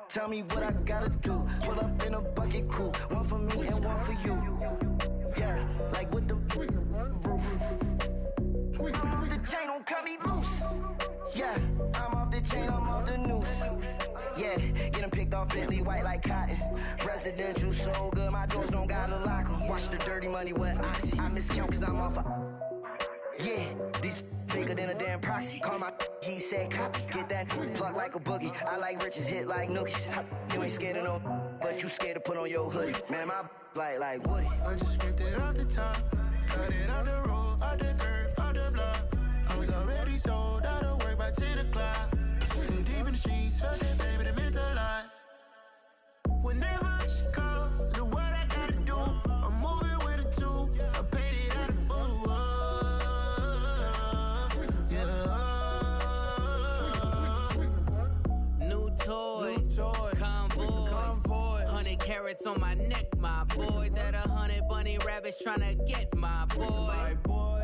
Tell me what I gotta do. Pull up in a bucket crew, one for me and one for you. Yeah, like with the roof. I'm off the chain, don't cut me loose. Yeah, I'm off the chain, I'm off the noose. Yeah, getting picked off Bentley, white like cotton. Residential, so good, my doors don't gotta lock 'em. Watch the dirty money with Oxy. I miscount cause I'm off a... Yeah, these bigger than a damn proxy. Call my he said copy. Get that plug like a boogie. I like riches, hit like nookies. You ain't scared of no, but you scared to put on your hoodie. Man, my like Woody. I just scraped it off the top. Cut it off the road, off the curve, off the block. I was already sold out of work by 10 o'clock. Too deep in the streets, felt that baby, that meant a lot. Whenever she calls, do what I gotta do. I'm moving with a two. I paid it out of full. New toys, convoy. 100 carats on my neck, my boy. That 100 bunny rabbits tryna get my boy.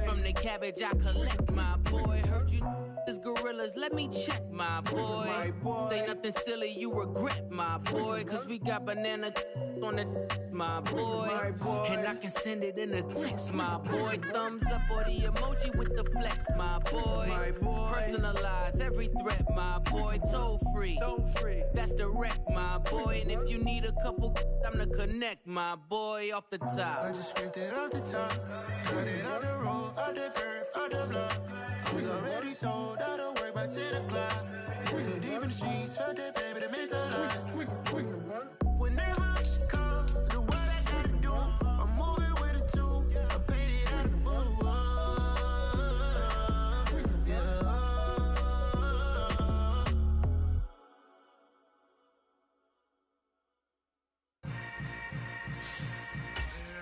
From the cabbage I collect, my boy. Heard you is gorillas, let me check, my boy. Say nothing silly, you regret, my boy. Cause we got banana on the my boy. And I can send it in a text, my boy. Thumbs up or the emoji with the flex, my boy. Personalize every threat, my boy. Toll free, that's direct, my boy. And if you need a couple, I'm the connect, my boy. Off the top, I just scraped it off the top. Cut it off the road, off the curve, off the block. I was already sold out of work by 10 o'clock. Too deep in the streets, felt that baby, that meant a lot. Whenever she calls, do what I gotta do. I'm moving with a two. I paid it out of full.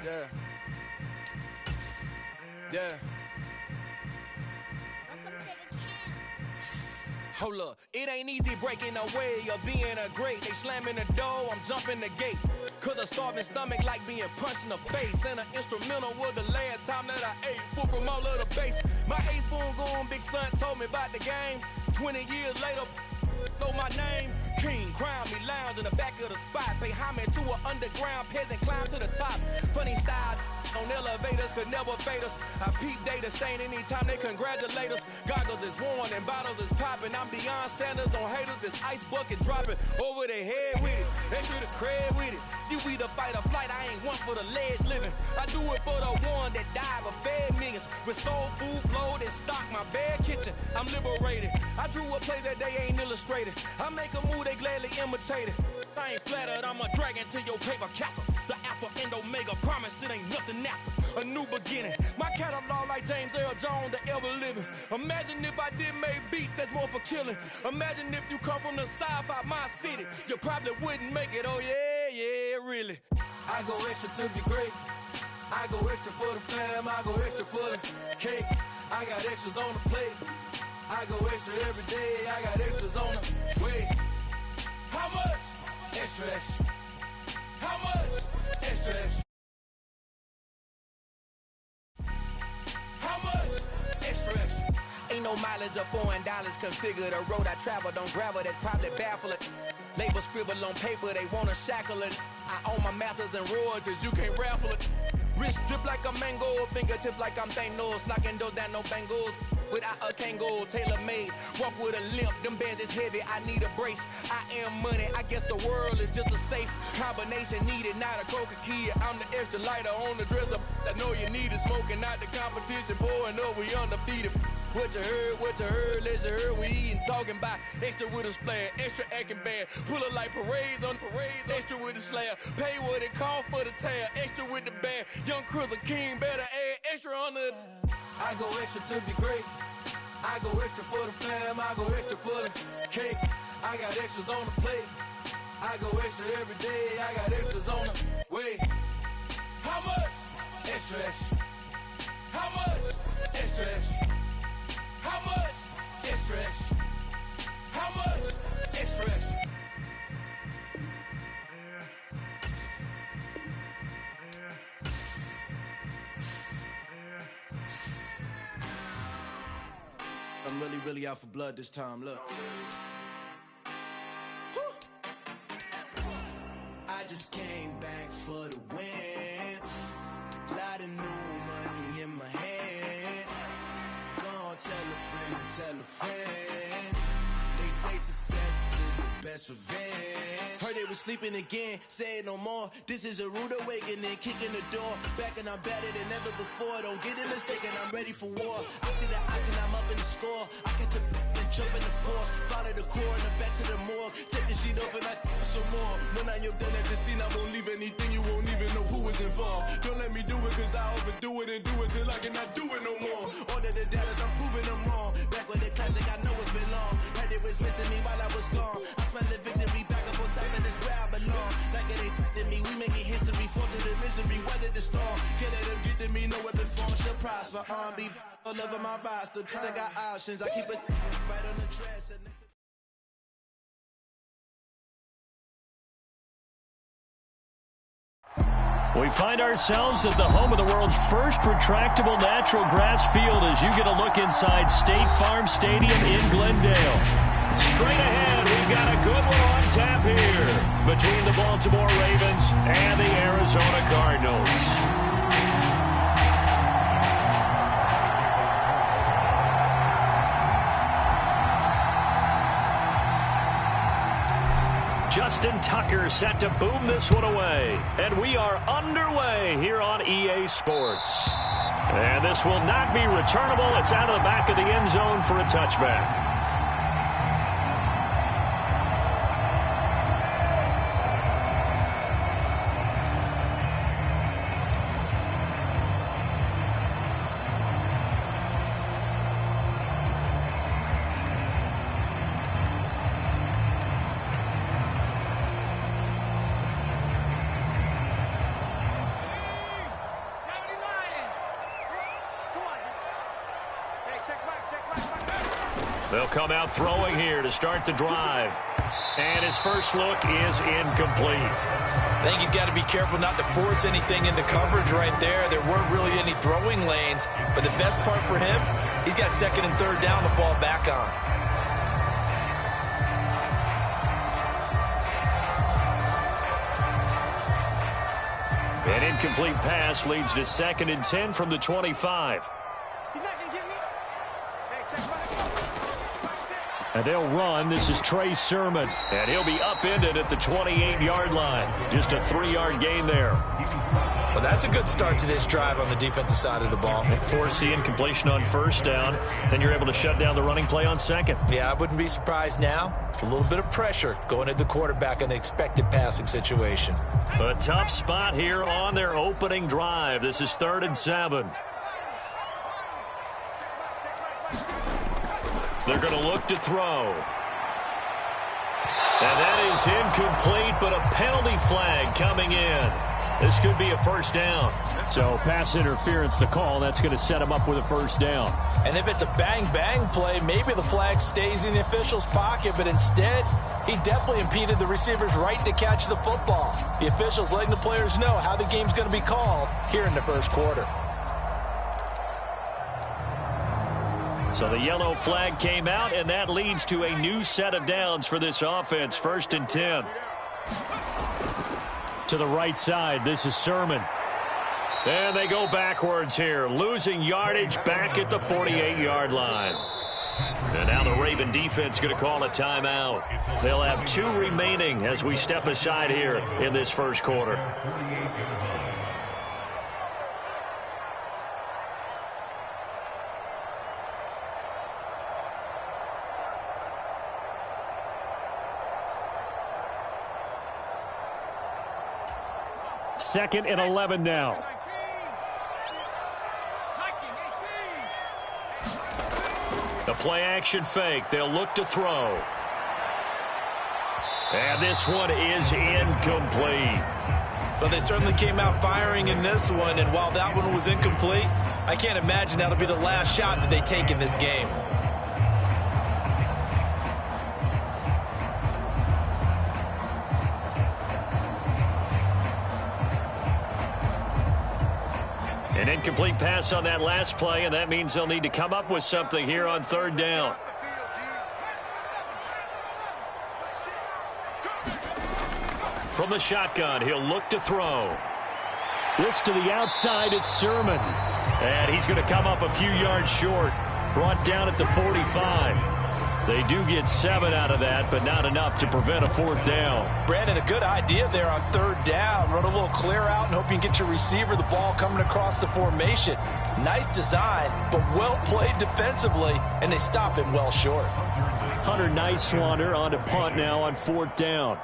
Yeah. Yeah. Hold up, it ain't easy breaking away or being a great. They slamming the door, I'm jumping the gate. Cause a starving stomach like being punched in the face. And an instrumental was the last time that I ate. Food from all of the bass. My ace spoon goon, big son told me about the game. 20 years later, know my name. King, crown me, lounge in the back of the spot. Pay homage to an underground peasant, climb to the top. Funny style on elevators could never fade us. I peep data stain anytime they congratulate us. Goggles is worn and bottles is popping. I'm Deion Sanders on haters, this ice bucket dropping over their head with it. They should have cred with it. You either fight or flight, I ain't one for the ledge living. I do it for the one that died but fed millions. With soul food flowed and stocked my bad kitchen. I'm liberated. I drew a play that they ain't illustrated. I make a move, they gladly imitate it. I ain't flattered, I'm a dragon to your paper castle. The Alpha and Omega, promise it ain't nothing after. A new beginning. My catalog like James Earl Jones, the ever living. Imagine if I did make beats, that's more for killing. Imagine if you come from the south out my city. You probably wouldn't make it, oh yeah, really. I go extra to be great. I go extra for the fam, I go extra for the cake. I got extras on the plate. I go extra every day, I got extras on the way. How much? Extra, extra. How much? Extra, extra. How much? Extra, extra. Ain't no mileage of $4 configure the road I travel. Don't gravel, that probably baffle it. Label scribble on paper, they wanna shackle it. I own my masters and royalties, you can't raffle it. Wrist drip like a mango, fingertips like I'm Thanos. Knocking doors down, no bangles. Without a Kango, tailor-made. Walk with a limp, them bands is heavy, I need a brace. I am money, I guess the world is just a safe combination needed, not a coca key. I'm the extra lighter on the dresser. I know you need it, smoking out the competition, pouring up, we undefeated. What you heard, let's hear we eating, talking about extra with a splash, extra acting bad. Pull it like parades on parades, extra with the slab. Pay what it cost for the tab, extra with the bag. Young Cruiser King, better add extra on the. I go extra to be great. I go extra for the fam, I go extra for the cake. I got extras on the plate. I go extra every day, I got extras on the way. How much? Extra, extra. How much? Extra, extra. How much? Extra, extra. How much? Extra, extra. I'm really out for blood this time, look. I just came back for the win. Lot of new money in my hand. Gonna tell a friend and tell a friend. They say success is the best revenge. Heard they was sleeping again, say it no more. This is a rude awakening, kicking the door. Back and I'm better than ever before. Don't get it mistaken, I'm ready for war. I see the ice and I'm up in the score. I catch a and jump in the course. Follow the core and the back to the morgue. Take the sheet off and I some more. When I am done at the scene, I won't leave anything. You won't even know who was involved. Don't let me do it cause I overdo it and do it till I cannot do it no more. All of the data's I'm proving them wrong. Back with the classic, I know it's been long. Heard it was missing me while I was gone. I smell the victory back up on top and it's where I belong. Like it ain't to me, we making history. Fall through the misery, weather the storm. Can't let them get to me, no weapon form shall prosper. R&B all over my roster. I got options, I keep it right on the dress. We find ourselves at the home of the world's first retractable natural grass field as you get a look inside State Farm Stadium in Glendale. Straight ahead, we've got a good one on tap here between the Baltimore Ravens and the Arizona Cardinals. Justin Tucker set to boom this one away. And we are underway here on EA Sports. And this will not be returnable. It's out of the back of the end zone for a touchback. They'll come out throwing here to start the drive. And his first look is incomplete. I think he's got to be careful not to force anything into coverage right there. There weren't really any throwing lanes. But the best part for him, he's got second and third down to fall back on. An incomplete pass leads to 2nd and 10 from the 25. And they'll run. This is Trey Sermon. And he'll be upended at the 28-yard line. Just a 3-yard gain there. Well, that's a good start to this drive on the defensive side of the ball. Force the incompletion on first down. Then you're able to shut down the running play on second. Yeah, I wouldn't be surprised now. A little bit of pressure going at the quarterback in an expected passing situation. A tough spot here on their opening drive. This is 3rd and 7. They're going to look to throw. And that is incomplete, but a penalty flag coming in. This could be a first down. So pass interference to call. That's going to set him up with a first down. And if it's a bang-bang play, maybe the flag stays in the official's pocket, but instead, he definitely impeded the receiver's right to catch the football. The officials letting the players know how the game's going to be called here in the first quarter. So the yellow flag came out, and that leads to a new set of downs for this offense. 1st and 10. To the right side, this is Sermon. And they go backwards here, losing yardage back at the 48-yard line. And now the Raven defense going to call a timeout. They'll have 2 remaining as we step aside here in this first quarter. Second and 11 now. The play action fake. They'll look to throw. And this one is incomplete. Well, they certainly came out firing in this one, and while that one was incomplete, I can't imagine that'll be the last shot that they take in this game. An incomplete pass on that last play, and that means they'll need to come up with something here on 3rd down. From the shotgun, he'll look to throw. This to the outside, it's Sermon. And he's going to come up a few yards short. Brought down at the 45. They do get 7 out of that, but not enough to prevent a 4th down. Brandon, a good idea there on 3rd down. Run a little clear out and hope you can get your receiver the ball coming across the formation. Nice design, but well played defensively, and they stop him well short. Hunter Nicewander on to punt now on 4th down.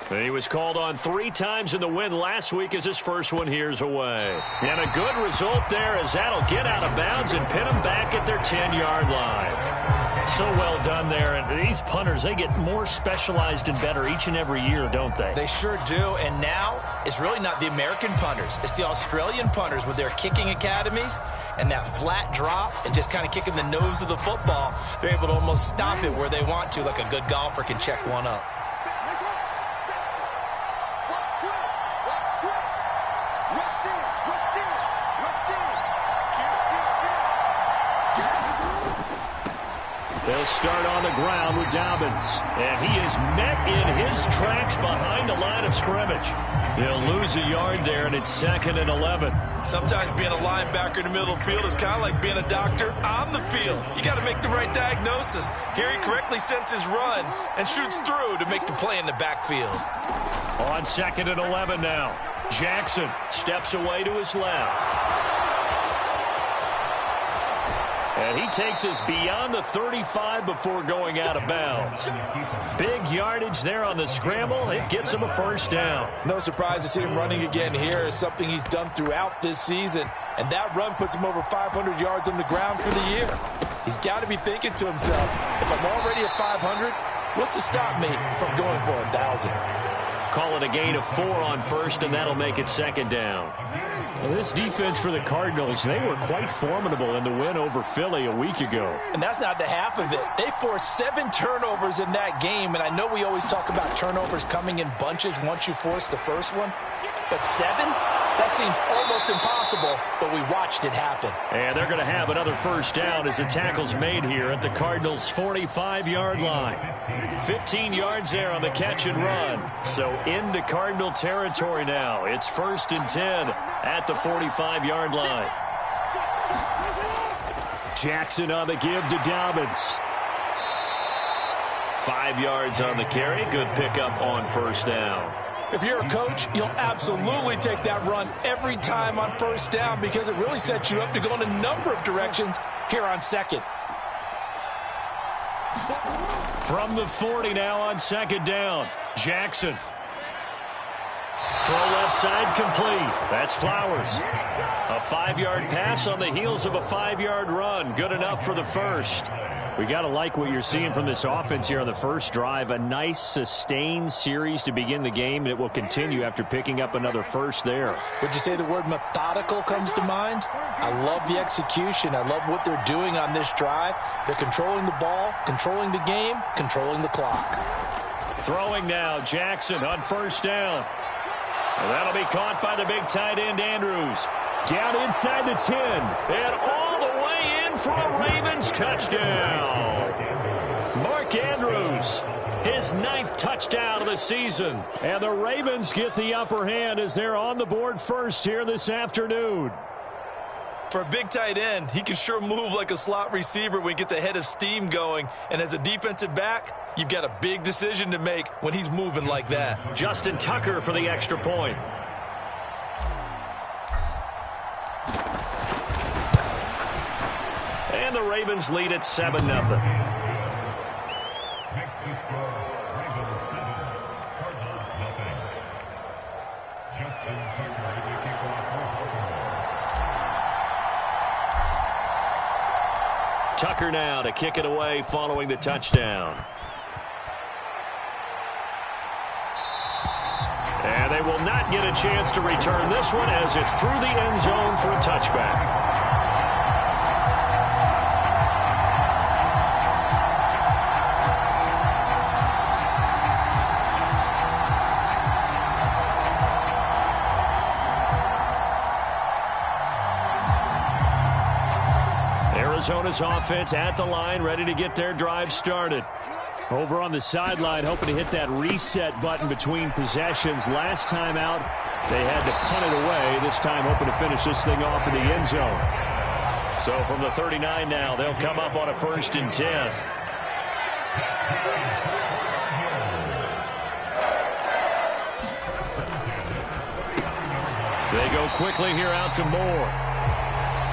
He was called on 3 times in the win last week as his first one here's away. And a good result there as that'll get out of bounds and pin them back at their 10-yard line. So well done there. And these punters, they get more specialized and better each and every year, don't they? They sure do. And now it's really not the American punters. It's the Australian punters with their kicking academies and that flat drop and just kind of kicking the nose of the football. They're able to almost stop it where they want to, like a good golfer can check one up. They'll start on the ground with Dobbins. And he is met in his tracks behind the line of scrimmage. They'll lose a yard there, and it's 2nd and 11. Sometimes being a linebacker in the middle of the field is kind of like being a doctor on the field. You got to make the right diagnosis. Here he correctly sends his run and shoots through to make the play in the backfield. On 2nd and 11 now. Jackson steps away to his left. And he takes us beyond the 35 before going out of bounds. Big yardage there on the scramble. It gets him a 1st down. No surprise to see him running again here. It's something he's done throughout this season. And that run puts him over 500 yards on the ground for the year. He's got to be thinking to himself, if I'm already at 500, what's to stop me from going for 1,000? Call it a gain of 4 on 1st, and that'll make it 2nd down. Well, this defense for the Cardinals, they were quite formidable in the win over Philly a week ago. And that's not the half of it. They forced 7 turnovers in that game, and I know we always talk about turnovers coming in bunches once you force the first one, but 7? That seems almost impossible, but we watched it happen. And they're going to have another 1st down as the tackle's made here at the Cardinals' 45-yard line. 15 yards there on the catch and run. So into Cardinal territory now. It's 1st and 10 at the 45-yard line. Jackson on the give to Dobbins. 5 yards on the carry. Good pickup on 1st down. If you're a coach, you'll absolutely take that run every time on 1st down because it really sets you up to go in a number of directions here on 2nd. From the 40 now on 2nd down. Jackson. Throw left side complete. That's Flowers. A 5-yard pass on the heels of a 5-yard run. Good enough for the 1st. We got to like what you're seeing from this offense here on the 1st drive. A nice, sustained series to begin the game, and it will continue after picking up another 1st there. Would you say the word methodical comes to mind? I love the execution. I love what they're doing on this drive. They're controlling the ball, controlling the game, controlling the clock. Throwing now, Jackson on 1st down. And that'll be caught by the big tight end, Andrews. Down inside the 10. And all the way in for a Ravens touchdown. Mark Andrews, his 9th touchdown of the season. And the Ravens get the upper hand as they're on the board first here this afternoon. For a big tight end, he can sure move like a slot receiver when he gets a head of steam going. And as a defensive back, you've got a big decision to make when he's moving like that. Justin Tucker for the extra point. And the Ravens lead at 7-0. Tucker now to kick it away following the touchdown. And they will not get a chance to return this one as it's through the end zone for a touchback. Arizona's offense at the line, ready to get their drive started. Over on the sideline, hoping to hit that reset button between possessions. Last time out, they had to punt it away. This time, hoping to finish this thing off in the end zone. So from the 39 now, they'll come up on a 1st and 10. They go quickly here out to Moore.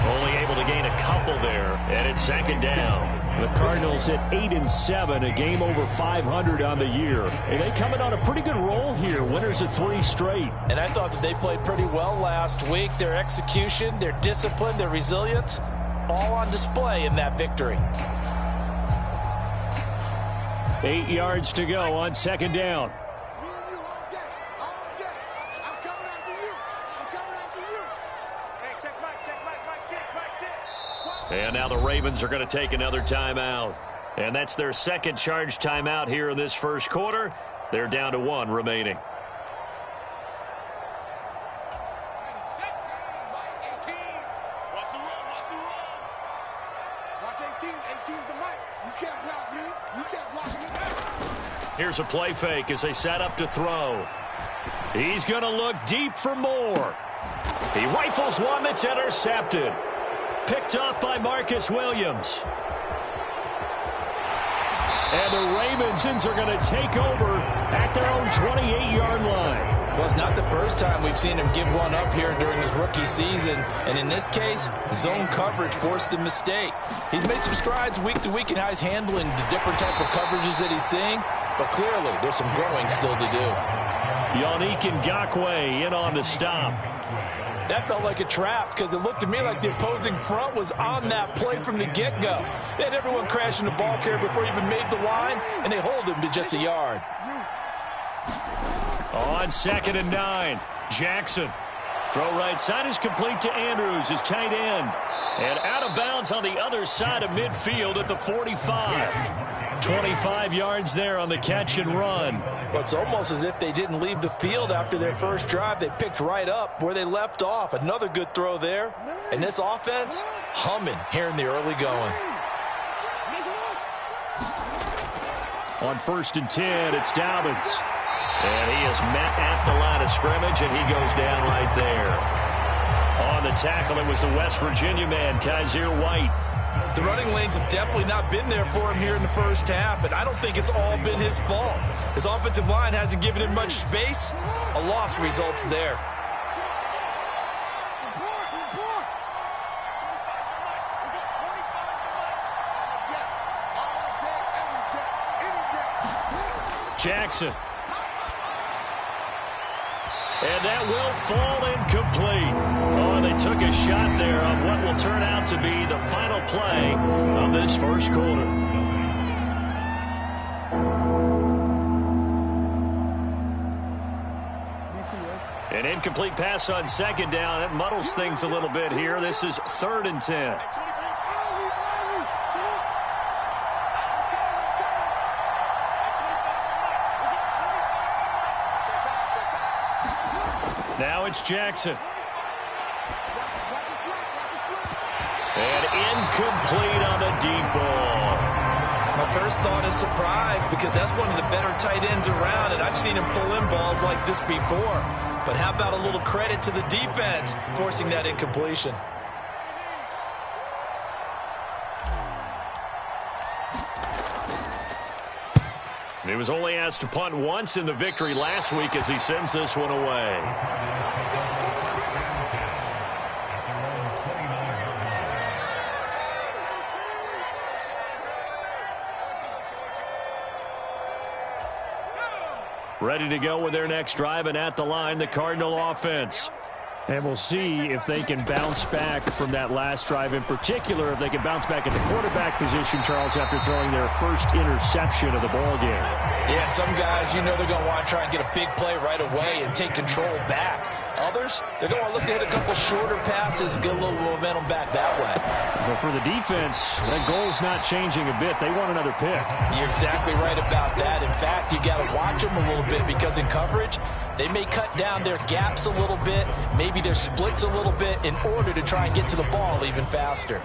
Only able to gain a couple there, and it's 2nd down. The Cardinals at 8-7, a game over 500 on the year. And they coming on a pretty good roll here, winners of 3 straight. And I thought that they played pretty well last week. Their execution, their discipline, their resilience, all on display in that victory. 8 yards to go on 2nd down. And now the Ravens are going to take another timeout. And that's their 2nd charge timeout here in this 1st quarter. They're down to 1 remaining. Here's a play fake as they set up to throw. He's going to look deep for Moore. He rifles one that's intercepted. Picked off by Marcus Williams. And the Ravens are going to take over at their own 28-yard line. Well, it's not the first time we've seen him give one up here during his rookie season. And in this case, zone coverage forced the mistake. He's made some strides week to week in how he's handling the different type of coverages that he's seeing. But clearly, there's some growing still to do. Yannick Ngakoue in on the stop. That felt like a trap because it looked to me like the opposing front was on that play from the get-go. They had everyone crashing the ball carrier before he even made the line, and they hold him to just a yard. On 2nd and 9, Jackson. Throw right side is complete to Andrews, his tight end. And out of bounds on the other side of midfield at the 45. 25 yards there on the catch and run. Well, it's almost as if they didn't leave the field after their first drive. They picked right up where they left off. Another good throw there. And this offense, humming here in the early going. On 1st and 10, it's Dobbins. And he is met at the line of scrimmage, and he goes down right there. On the tackle, it was the West Virginia man, Kaiser White. The running lanes have definitely not been there for him here in the first half, and I don't think it's all been his fault. His offensive line hasn't given him much space. A loss results there. Jackson. And that will fall incomplete. Oh, they took a shot there on what will turn out to be the final play of this 1st quarter. An incomplete pass on 2nd down. That muddles things a little bit here. This is 3rd and 10. Now it's Jackson. And incomplete on the deep ball. My first thought is surprise because that's one of the better tight ends around, and I've seen him pull in balls like this before. But how about a little credit to the defense forcing that incompletion? He was only asked to punt once in the victory last week as he sends this one away. Ready to go with their next drive, and at the line, the Cardinal offense. And we'll see if they can bounce back from that last drive, in particular, if they can bounce back at the quarterback position, Charles, after throwing their first interception of the ball game. Yeah, some guys, you know they're going to want to try and get a big play right away and take control back. Others, they're going to look to hit a couple shorter passes, get a little momentum back that way. But for the defense, that goal's not changing a bit. They want another pick. You're exactly right about that. In fact, you got to watch them a little bit because in coverage, they may cut down their gaps a little bit, maybe their splits a little bit in order to try and get to the ball even faster.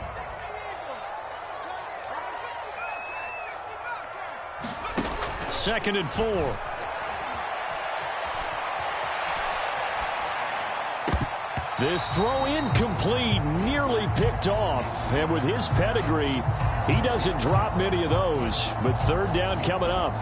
2nd and 4. This throw incomplete, nearly picked off. And with his pedigree, he doesn't drop many of those. But 3rd down coming up.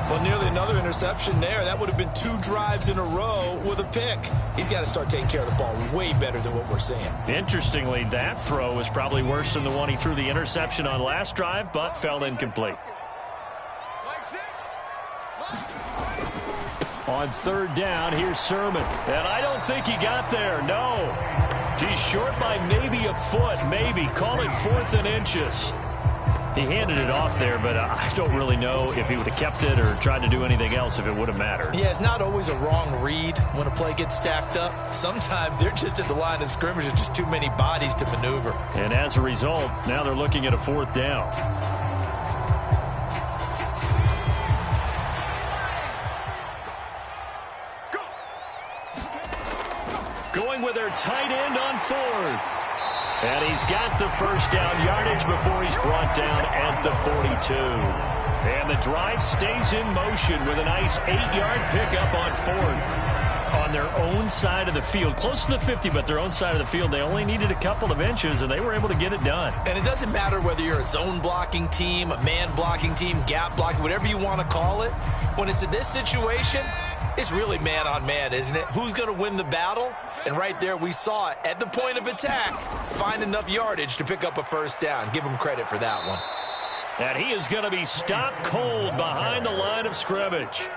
Well, nearly another interception there. That would have been 2 drives in a row with a pick. He's got to start taking care of the ball way better than what we're seeing. Interestingly, that throw was probably worse than the one he threw the interception on last drive, but fell incomplete. On 3rd down, here's Sermon. And I don't think he got there, no. He's short by maybe a foot, maybe. Call it 4th and inches. He handed it off there, but I don't really know if he would have kept it or tried to do anything else if it would have mattered. Yeah, it's not always a wrong read when a play gets stacked up. Sometimes they're just at the line of scrimmage with just too many bodies to maneuver. And as a result, now they're looking at a 4th down. Going with their tight end on 4th. And he's got the 1st down yardage before he's brought down at the 42. And the drive stays in motion with a nice 8-yard pickup on 4th. On their own side of the field, close to the 50, but their own side of the field. They only needed a couple of inches, and they were able to get it done. And it doesn't matter whether you're a zone blocking team, a man blocking team, gap blocking, whatever you want to call it. When it's in this situation, it's really man on man, isn't it? Who's going to win the battle? And right there, we saw it at the point of attack. Find enough yardage to pick up a 1st down. Give him credit for that one. And he is going to be stopped cold behind the line of scrimmage.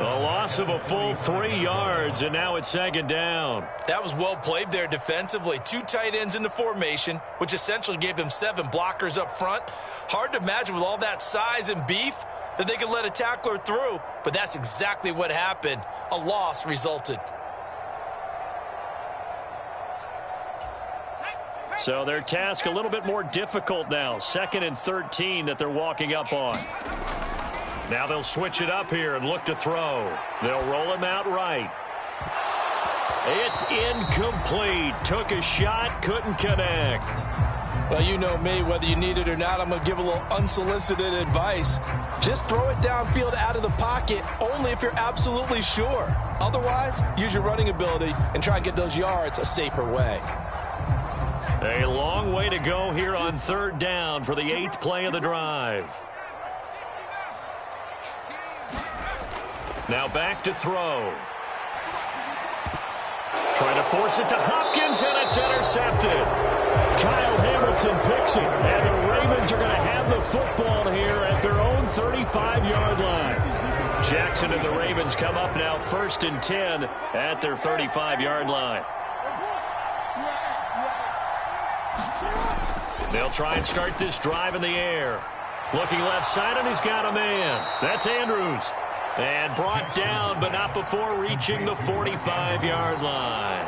A loss of a full 3 yards, and now it's 2nd down. That was well played there defensively. 2 tight ends in the formation, which essentially gave them 7 blockers up front. Hard to imagine with all that size and beef that they could let a tackler through, but that's exactly what happened. A loss resulted. So their task a little bit more difficult now. 2nd and 13 that they're walking up on. Now they'll switch it up here and look to throw. They'll roll him out right. It's incomplete. Took a shot, couldn't connect. Well, you know me, whether you need it or not, I'm going to give a little unsolicited advice. Just throw it downfield out of the pocket, only if you're absolutely sure. Otherwise, use your running ability and try and get those yards a safer way. A long way to go here on 3rd down for the 8th play of the drive. Now back to throw. Trying to force it to Hopkins, and it's intercepted. Kyle Hamilton picks it, and the Ravens are going to have the football here at their own 35-yard line. Jackson and the Ravens come up now 1st and 10 at their 35-yard line. They'll try and start this drive in the air. Looking left side, and he's got a man. That's Andrews. And brought down, but not before reaching the 45-yard line.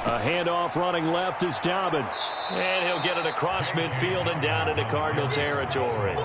A handoff running left is Dobbins. And he'll get it across midfield and down into Cardinal territory.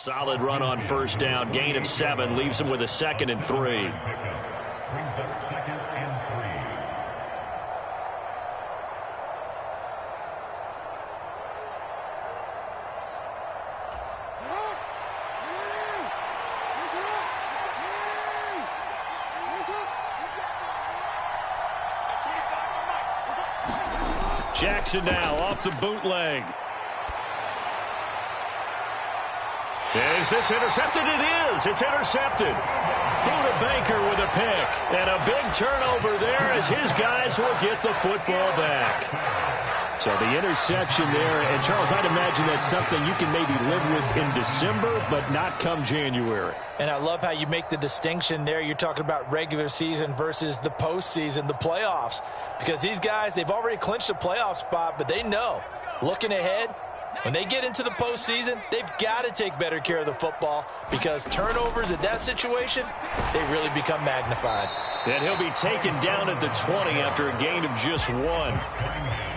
Solid run on first down. Gain of 7 leaves him with a 2nd and 3. Brings up 2nd and 3. Jackson now off the bootleg. Is this intercepted? It is. It's intercepted. Buda Baker with a pick. And a big turnover there as his guys will get the football back. So the interception there, and Charles, I'd imagine that's something you can maybe live with in December, but not come January. And I love how you make the distinction there. You're talking about regular season versus the postseason, the playoffs. Because these guys, they've already clinched a playoff spot, but they know, looking ahead, when they get into the postseason, they've got to take better care of the football because turnovers in that situation, they really become magnified. And he'll be taken down at the 20 after a gain of just 1.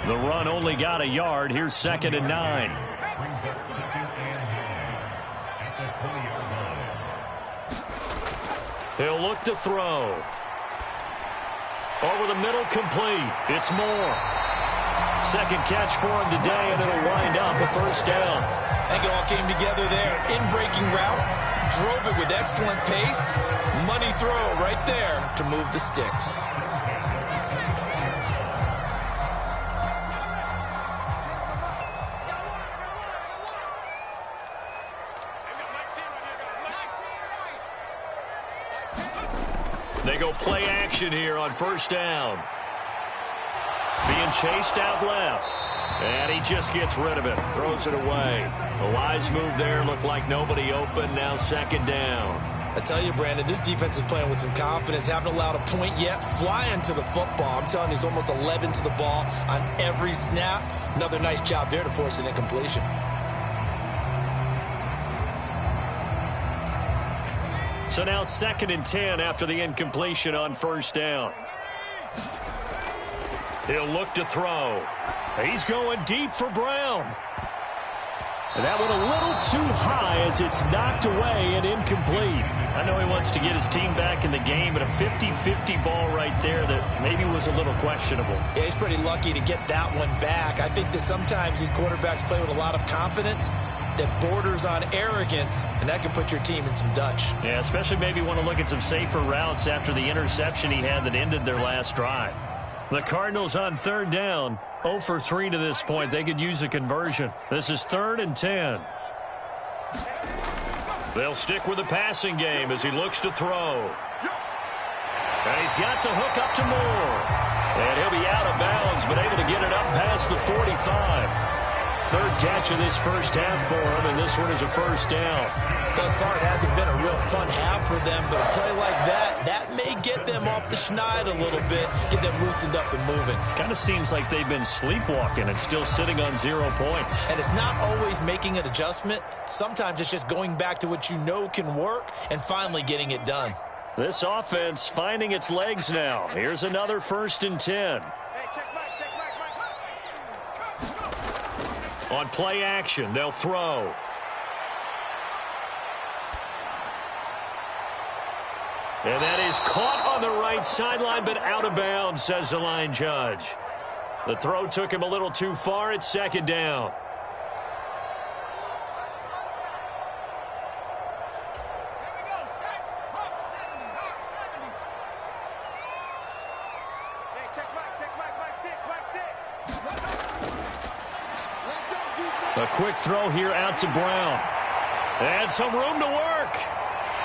The run only got a yard. Here's 2nd and 9. He'll look to throw. Over the middle, complete. It's Moore. Second catch for him today, and it'll wind up a first down. I think it all came together there. In-breaking route, drove it with excellent pace. Money throw right there to move the sticks. They go play action here on first down. Being chased out left. And he just gets rid of it. Throws it away. A wise move there. Looked like nobody open. Now 2nd down. I tell you, Brandon, this defense is playing with some confidence. Haven't allowed a point yet. Flying to the football. I'm telling you, it's almost 11 to the ball on every snap. Another nice job there to force an incompletion. So now 2nd and 10 after the incompletion on first down. He'll look to throw. He's going deep for Brown. And that one a little too high as it's knocked away and incomplete. I know he wants to get his team back in the game, but a 50-50 ball right there that maybe was a little questionable. Yeah, he's pretty lucky to get that one back. I think that sometimes these quarterbacks play with a lot of confidence that borders on arrogance, and that can put your team in some Dutch. Yeah, especially maybe want to look at some safer routes after the interception he had that ended their last drive. The Cardinals on 3rd down, 0 for 3 to this point. They could use a conversion. This is 3rd and 10. They'll stick with the passing game as he looks to throw. And he's got the hook up to Moore. And he'll be out of bounds, but able to get it up past the 45. 3rd catch of this first half for him, and this one is a first down. Thus far, it hasn't been a real fun half for them, but a play like that may get them off the schneid a little bit, get them loosened up and moving. Kind of seems like they've been sleepwalking and still sitting on 0 points. And it's not always making an adjustment. Sometimes it's just going back to what you know can work and finally getting it done. This offense finding its legs now. Here's another 1st and 10. On play action, they'll throw. And that is caught on the right sideline, but out of bounds, says the line judge. The throw took him a little too far. It's 2nd down. A quick throw here out to Brown. And some room to work.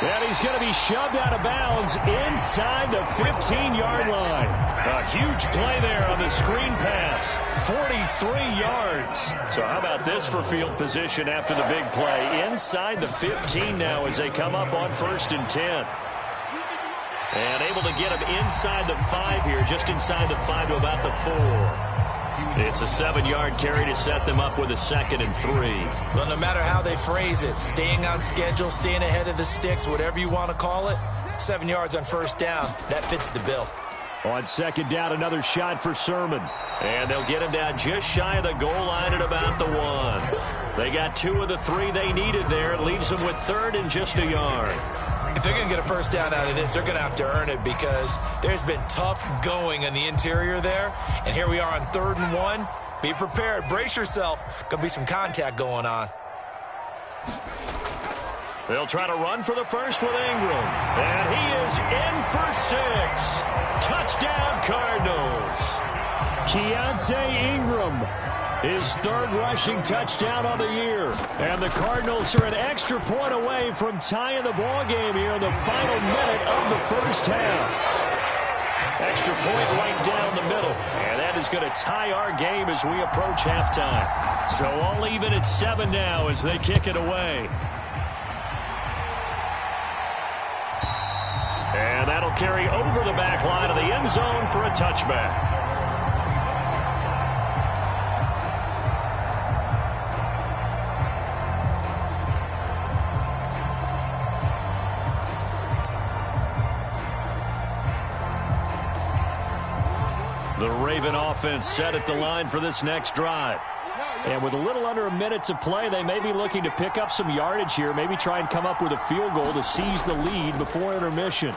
And he's going to be shoved out of bounds inside the 15-yard line. A huge play there on the screen pass. 43 yards. So how about this for field position after the big play? Inside the 15 now as they come up on 1st and 10. And able to get him inside the 5 here, just inside the 5 to about the 4. It's a 7-yard carry to set them up with a 2nd and 3. Well, no matter how they phrase it, staying on schedule, staying ahead of the sticks, whatever you want to call it, 7 yards on first down, that fits the bill. On 2nd down, another shot for Sermon. And they'll get him down just shy of the goal line at about the 1. They got 2 of the 3 they needed there. It leaves them with 3rd and just a yard. If they're going to get a first down out of this, they're going to have to earn it because there's been tough going on the interior there. And here we are on 3rd and 1. Be prepared. Brace yourself. Going to be some contact going on. They'll try to run for the first with Ingram. And he is in for 6. Touchdown, Cardinals. Keontae Ingram, his 3rd rushing touchdown on the year. And the Cardinals are an extra point away from tying the ball game here in the final minute of the first half. Extra point right down the middle. And that is going to tie our game as we approach halftime. So all even at 7 now as they kick it away. And that'll carry over the back line of the end zone for a touchback. The Raven offense set at the line for this next drive. And with a little under a minute to play, they may be looking to pick up some yardage here, maybe try and come up with a field goal to seize the lead before intermission.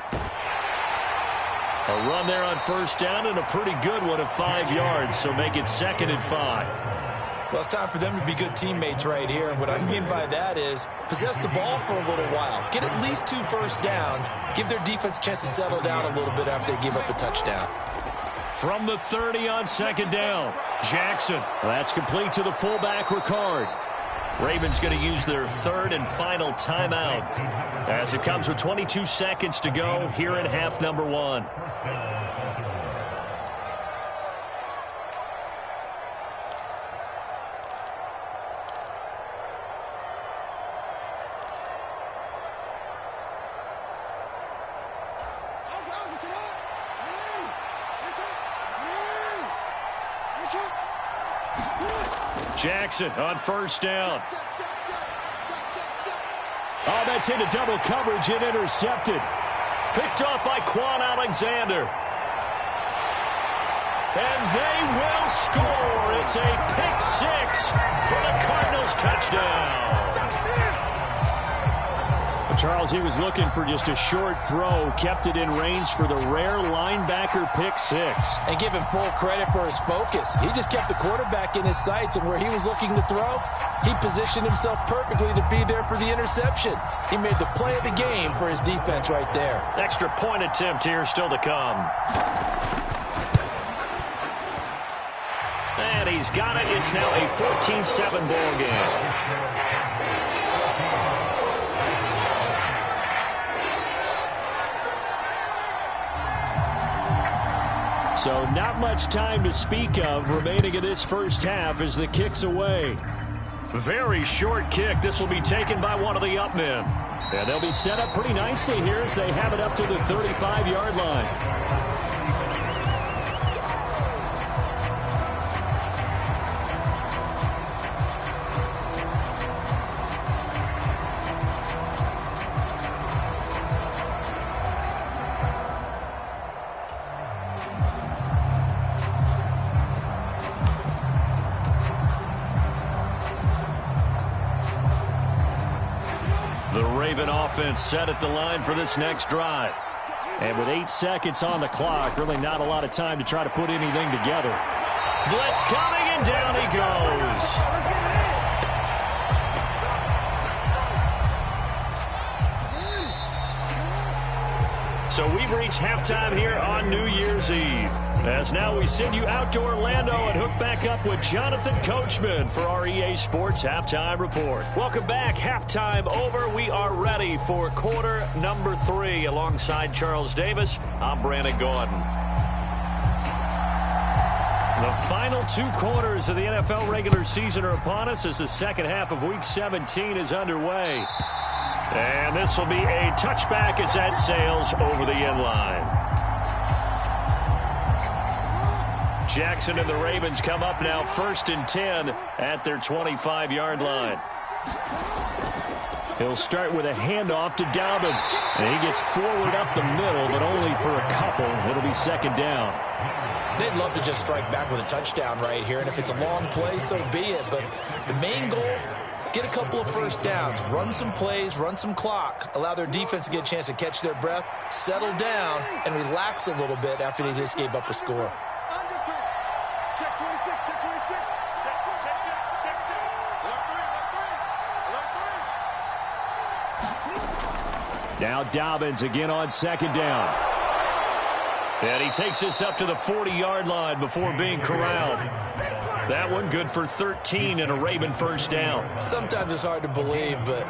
A run there on first down and a pretty good one of 5 yards, so make it 2nd and 5. Well, it's time for them to be good teammates right here. And what I mean by that is possess the ball for a little while. Get at least 2 first downs. Give their defense a chance to settle down a little bit after they give up a touchdown. From the 30 on 2nd down, Jackson. That's complete to the fullback, Ricard. Ravens going to use their 3rd and final timeout as it comes with 22 seconds to go here in half number 1. Jackson on first down. Oh, that's into double coverage and intercepted. Picked off by Quan Alexander. And they will score. It's a pick 6 for the Cardinals touchdown. Charles, he was looking for just a short throw, kept it in range for the rare linebacker pick 6. And give him full credit for his focus. He just kept the quarterback in his sights, and where he was looking to throw, he positioned himself perfectly to be there for the interception. He made the play of the game for his defense right there. Extra point attempt here still to come. And he's got it. It's now a 14-7 ball game. So not much time to speak of remaining in this first half as the kick's away. Very short kick. This will be taken by one of the up men. And they'll be set up pretty nicely here as they have it up to the 35-yard line. Offense set at the line for this next drive. And with 8 seconds on the clock, really not a lot of time to try to put anything together. Blitz coming, and down he goes. So we've reached halftime here on New Year's Eve. As now we send you out to Orlando and hook back up with Jonathan Coachman for our EA Sports Halftime Report. Welcome back. Halftime over. We are ready for quarter number 3. Alongside Charles Davis, I'm Brandon Gordon. The final 2 quarters of the NFL regular season are upon us as the second half of Week 17 is underway. And this will be a touchback as that sails over the end line. Jackson and the Ravens come up now 1st and 10 at their 25-yard line. He'll start with a handoff to Dobbins. And he gets forward up the middle, but only for a couple. It'll be second down. They'd love to just strike back with a touchdown right here, and if it's a long play, so be it. But the main goal, get a couple of first downs, run some plays, run some clock, allow their defense to get a chance to catch their breath, settle down, and relax a little bit after they just gave up a score. Check 26, check 26. Now Dobbins again on second down. And he takes this up to the 40-yard line before being corralled. That one good for 13 and a Raven first down. Sometimes it's hard to believe, but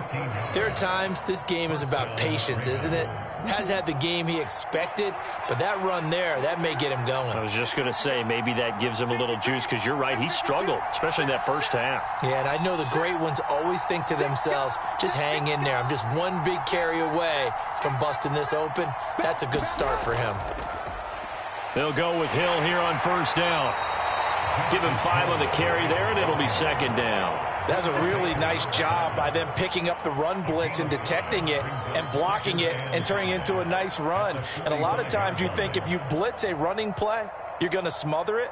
there are times this game is about patience, isn't it? Has had the game he expected, but that run there, that may get him going. I was just going to say, maybe that gives him a little juice, because you're right, he struggled, especially in that first half. Yeah, and I know the great ones always think to themselves, just hang in there. I'm just one big carry away from busting this open. That's a good start for him. They'll go with Hill here on first down. Give him 5 on the carry there, and it'll be second down. That's a really nice job by them picking up the run blitz and detecting it and blocking it and turning it into a nice run. And a lot of times you think if you blitz a running play, you're going to smother it.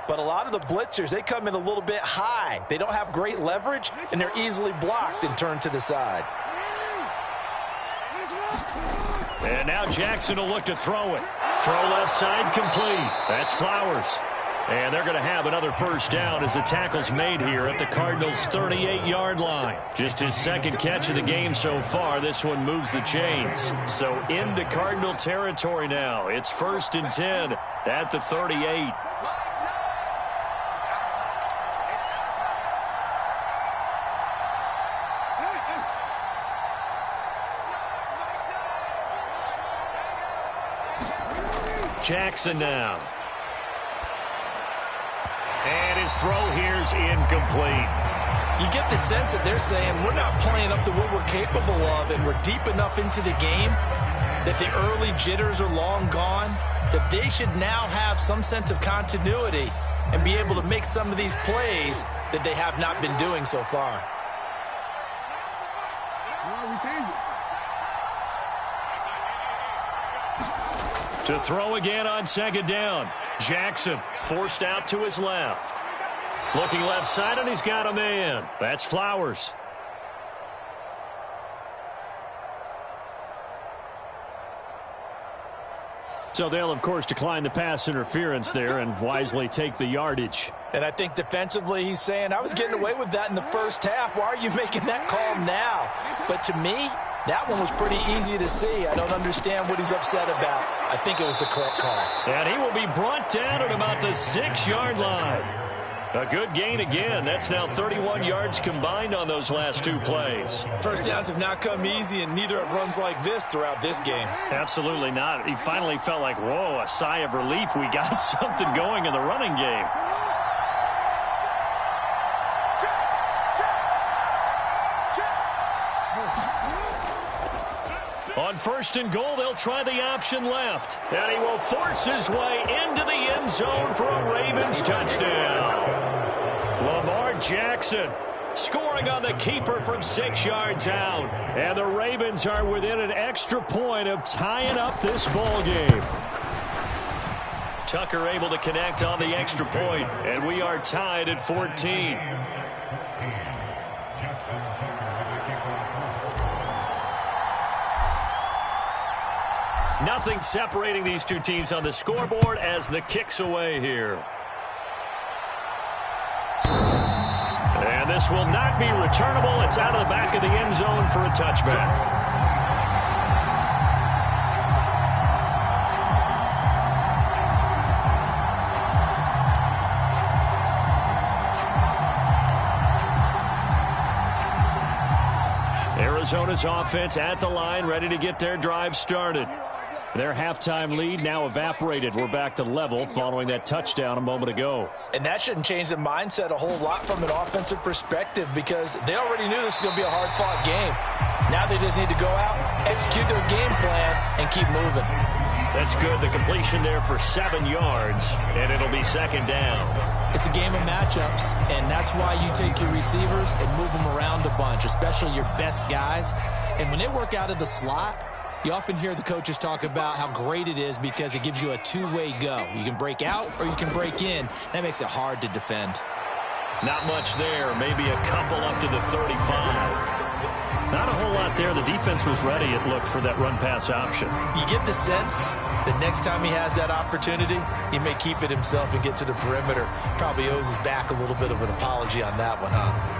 But a lot of the blitzers, they come in a little bit high. They don't have great leverage, and they're easily blocked and turned to the side. And now Jackson will look to throw it. Throw left side complete. That's Flowers. And they're going to have another first down as the tackle's made here at the Cardinals' 38-yard line. Just his second catch of the game so far. This one moves the chains. So into Cardinal territory now. It's 1st and 10 at the 38. Jackson now. And his throw here's incomplete. You get the sense that they're saying we're not playing up to what we're capable of, and we're deep enough into the game that the early jitters are long gone, that they should now have some sense of continuity and be able to make some of these plays that they have not been doing so far. To throw again on second down. Jackson forced out to his left. Looking left side, and he's got a man. That's Flowers. So they'll, of course, decline the pass interference there and wisely take the yardage. And I think defensively he's saying, I was getting away with that in the first half. Why are you making that call now? But to me, that one was pretty easy to see. I don't understand what he's upset about. I think it was the correct call. And he will be brought down at about the 6-yard line. A good gain again. That's now 31 yards combined on those last 2 plays. First downs have not come easy, and neither have runs like this throughout this game. Absolutely not. He finally felt like, whoa, a sigh of relief. We got something going in the running game. On 1st and goal, they'll try the option left. And he will force his way into the end zone for a Ravens touchdown. Lamar Jackson scoring on the keeper from 6 yards out. And the Ravens are within an extra point of tying up this ball game. Tucker able to connect on the extra point, and we are tied at 14. Nothing separating these two teams on the scoreboard as the kick's away here. And this will not be returnable. It's out of the back of the end zone for a touchback. Arizona's offense at the line, ready to get their drive started. Their halftime lead now evaporated. We're back to level following that touchdown a moment ago. And that shouldn't change the mindset a whole lot from an offensive perspective, because they already knew this was going to be a hard-fought game. Now they just need to go out, execute their game plan, and keep moving. That's good. The completion there for 7 yards, and it'll be second down. It's a game of matchups, and that's why you take your receivers and move them around a bunch, especially your best guys. And when they work out of the slot, you often hear the coaches talk about how great it is because it gives you a two-way go. You can break out or you can break in. That makes it hard to defend. Not much there. Maybe a couple up to the 35. Not a whole lot there. The defense was ready, it looked, for that run-pass option. You get the sense that next time he has that opportunity, he may keep it himself and get to the perimeter. Probably owes his back a little bit of an apology on that one, huh?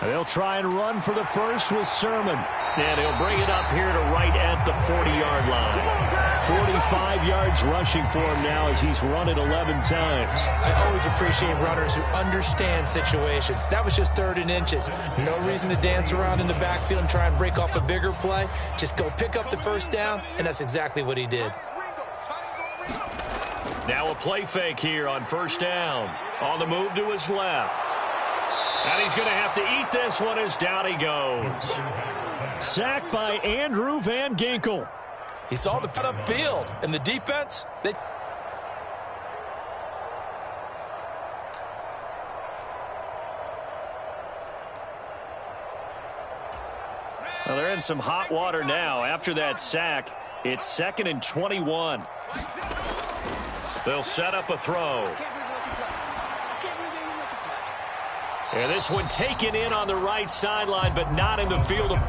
They'll try and run for the first with Sermon. And he'll bring it up here to right at the 40-yard line. 45 yards rushing for him now as he's run it 11 times. I always appreciate runners who understand situations. That was just 3rd and inches. No reason to dance around in the backfield and try and break off a bigger play. Just go pick up the first down, and that's exactly what he did. Now a play fake here on first down. On the move to his left. And he's going to have to eat this one as down he goes. Sacked by Andrew Van Ginkel. He saw the put up field, and the defense, Well, they're in some hot water now. After that sack, it's 2nd and 21. They'll set up a throw. And this one taken in on the right sideline, but not in the field of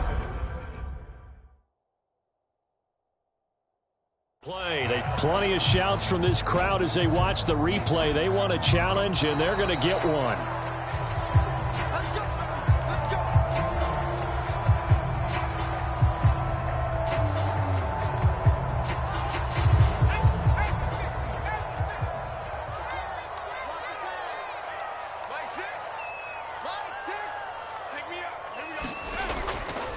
play. Plenty of shouts from this crowd as they watch the replay. They want a challenge, and they're going to get one.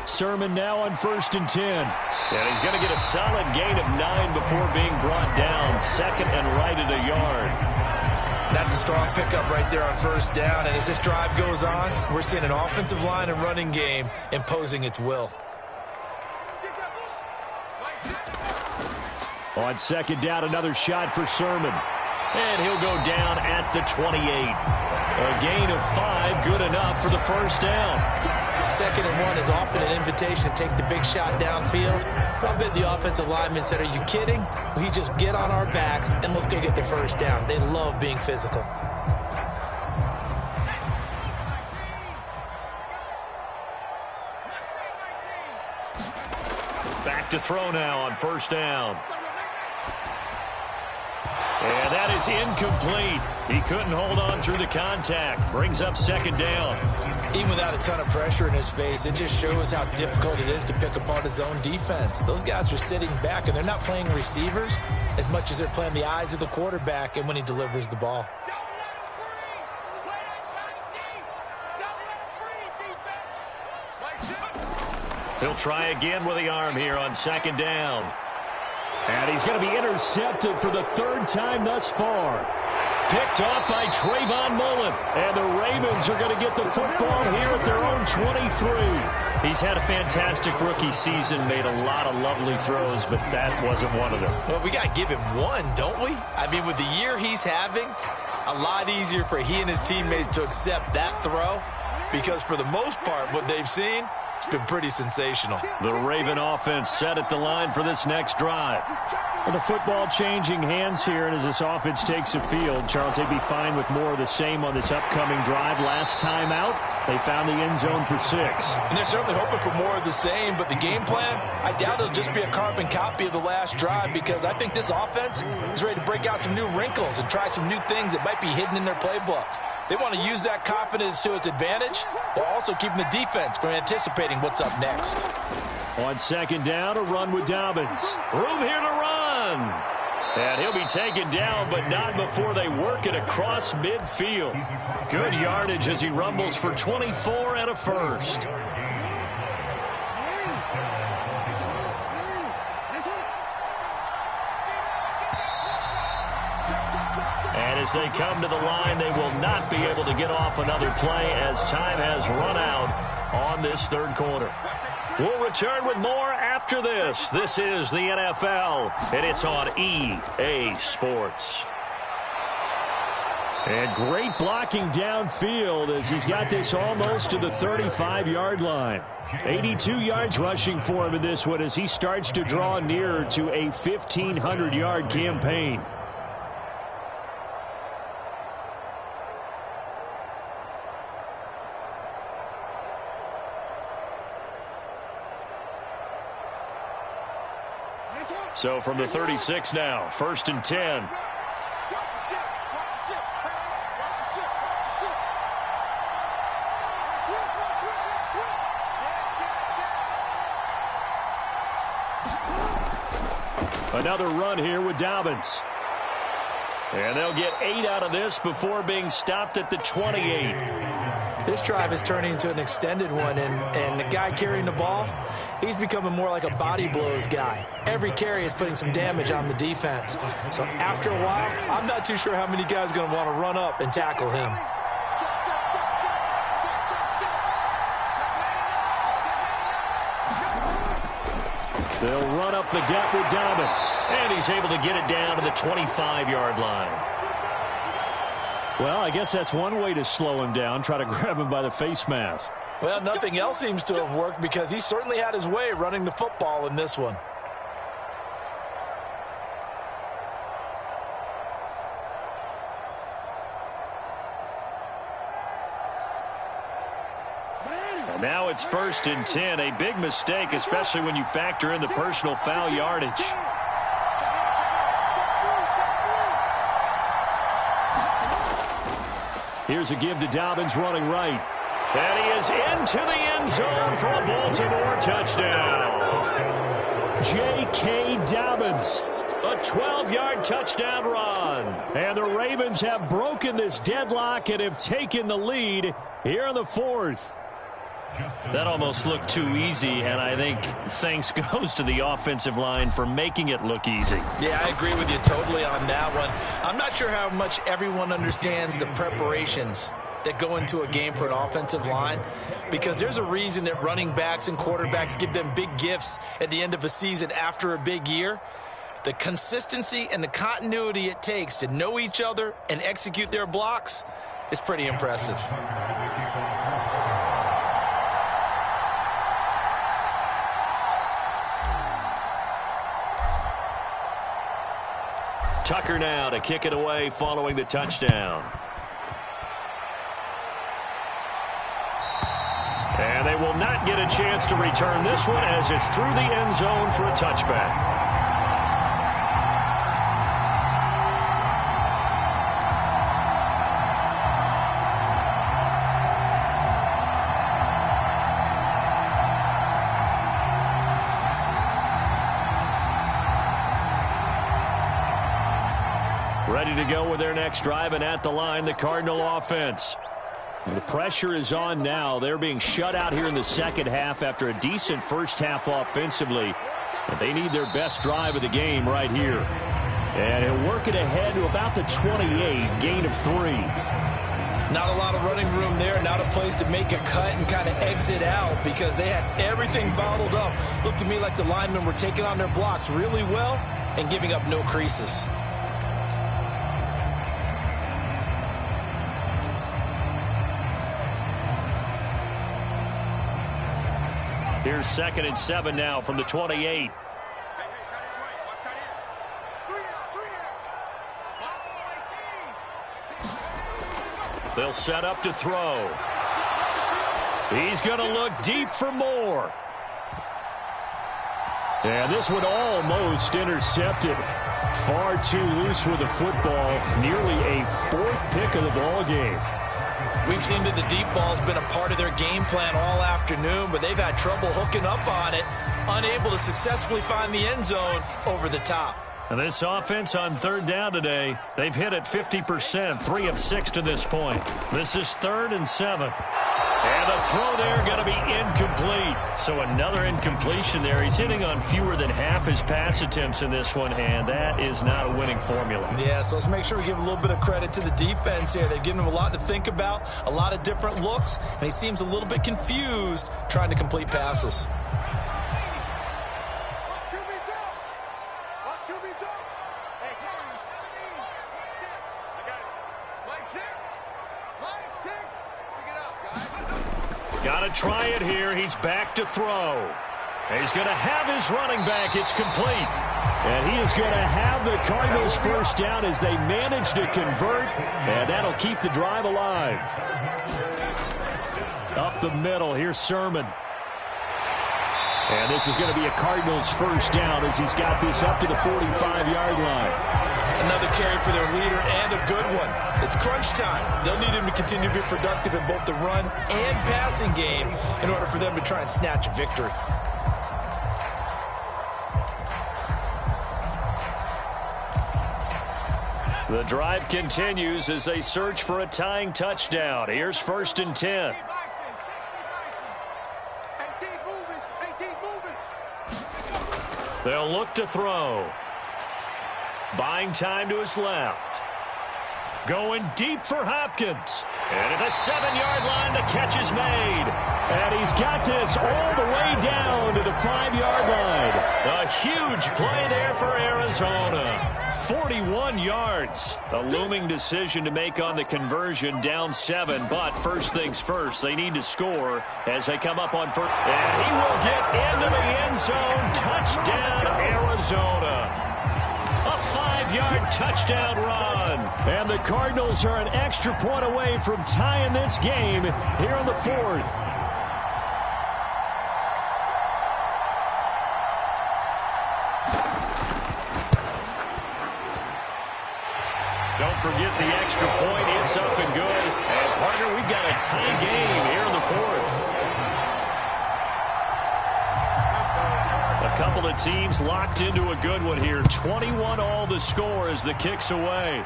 Sermon now on 1st and 10. And he's going to get a solid gain of 9 before being brought down. 2nd and right at a yard. That's a strong pickup right there on first down. And as this drive goes on, we're seeing an offensive line and running game imposing its will. On 2nd down, another shot for Sermon. And he'll go down at the 28. A gain of 5, good enough for the first down. 2nd and 1 is often an invitation to take the big shot downfield. I bet the offensive linemen said, are you kidding? We just get on our backs and let's go get the first down. They love being physical. Back to throw now on first down. And that is incomplete. He couldn't hold on through the contact. Brings up 2nd down. Even without a ton of pressure in his face, it just shows how difficult it is to pick apart his own defense. Those guys are sitting back, and they're not playing receivers as much as they're playing the eyes of the quarterback and when he delivers the ball. He'll try again with the arm here on 2nd down. And he's going to be intercepted for the 3rd time thus far. Picked off by Trayvon Mullen. And the Ravens are going to get the football here at their own 23. He's had a fantastic rookie season, made a lot of lovely throws, but that wasn't one of them. Well, we got to give him one, don't we? I mean, with the year he's having, a lot easier for he and his teammates to accept that throw because for the most part, what they've seen, it's been pretty sensational. The Raven offense set at the line for this next drive. Well, the football changing hands here, and as this offense takes a field, Charles, they'd be fine with more of the same on this upcoming drive. Last time out, they found the end zone for 6. And they're certainly hoping for more of the same, but the game plan, I doubt it'll just be a carbon copy of the last drive because I think this offense is ready to break out some new wrinkles and try some new things that might be hidden in their playbook. They want to use that confidence to its advantage while also keeping the defense from anticipating what's up next. On 2nd down, a run with Dobbins. Room here to run. And he'll be taken down, but not before they work it across midfield. Good yardage as he rumbles for 24 and a first. And as they come to the line, they will not be able to get off another play as time has run out on this third quarter. We'll return with more after this. This is the NFL, and it's on EA Sports. And great blocking downfield as he's got this almost to the 35-yard line. 82 yards rushing for him in this one as he starts to draw nearer to a 1,500-yard campaign. So from the 36 now, 1st and 10. Another run here with Dobbins. And they'll get 8 out of this before being stopped at the 28. This drive is turning into an extended one, and the guy carrying the ball, he's becoming more like a body blows guy. Every carry is putting some damage on the defense. So after a while, I'm not too sure how many guys are going to want to run up and tackle him. They'll run up the gut with Dobbins, and he's able to get it down to the 25-yard line. Well, I guess that's one way to slow him down, try to grab him by the face mask. Well, nothing else seems to have worked because he certainly had his way running the football in this one. Now it's 1st and 10, a big mistake, especially when you factor in the personal foul yardage. Here's a give to Dobbins running right. And he is into the end zone for a Baltimore touchdown. J.K. Dobbins, a 12-yard touchdown run. And the Ravens have broken this deadlock and have taken the lead here in the 4th. That almost looked too easy, and I think thanks goes to the offensive line for making it look easy. Yeah, I agree with you totally on that one. I'm not sure how much everyone understands the preparations that go into a game for an offensive line, because there's a reason that running backs and quarterbacks give them big gifts at the end of a season after a big year. The consistency and the continuity it takes to know each other and execute their blocks is pretty impressive. Tucker now to kick it away following the touchdown. And they will not get a chance to return this one as it's through the end zone for a touchback. Ready to go with their next drive, and at the line, the Cardinal offense. The pressure is on now. They're being shut out here in the second half after a decent first half offensively. And they need their best drive of the game right here. And he'll work it ahead to about the 28, gain of 3. Not a lot of running room there, not a place to make a cut and kind of exit out because they had everything bottled up. Looked to me like the linemen were taking on their blocks really well and giving up no creases. Here's 2nd and 7 now from the 28. They'll set up to throw. He's going to look deep for more. And this one almost intercepted. Far too loose with the football. Nearly a 4th pick of the ball game. We've seen that the deep ball's been a part of their game plan all afternoon, but they've had trouble hooking up on it, unable to successfully find the end zone over the top. And this offense on third down today, they've hit it 50%, 3 of 6 to this point. This is 3rd and 7. And the throw there going to be incomplete. So another incompletion there. He's hitting on fewer than half his pass attempts in this one, and that is not a winning formula. Yeah, so let's make sure we give a little bit of credit to the defense here. They've given him a lot to think about, a lot of different looks, and he seems a little bit confused trying to complete passes. Got to try it here. He's back to throw. And he's going to have his running back. It's complete. And he is going to have the Cardinals first down as they manage to convert. And that'll keep the drive alive. Up the middle. Here's Sermon. And this is going to be a Cardinals first down as he's got this up to the 45-yard line. Another carry for their leader and a good one. It's crunch time. They'll need him to continue to be productive in both the run and passing game in order for them to try and snatch a victory. The drive continues as they search for a tying touchdown. Here's 1st and 10. They'll look to throw. Buying time to his left. Going deep for Hopkins. And at the 7-yard line, the catch is made. And he's got this all the way down to the 5-yard line. A huge play there for Arizona. 41 yards. A looming decision to make on the conversion, down 7. But first things first, they need to score as they come up on first. And he will get into the end zone. Touchdown, Arizona. A 5-yard touchdown run. And the Cardinals are an extra point away from tying this game here in the 4th. Don't forget the extra point. It's up and good. And, partner, we've got a tie game here in the 4th. A couple of teams locked into a good one here. 21 all the score as the kick's away.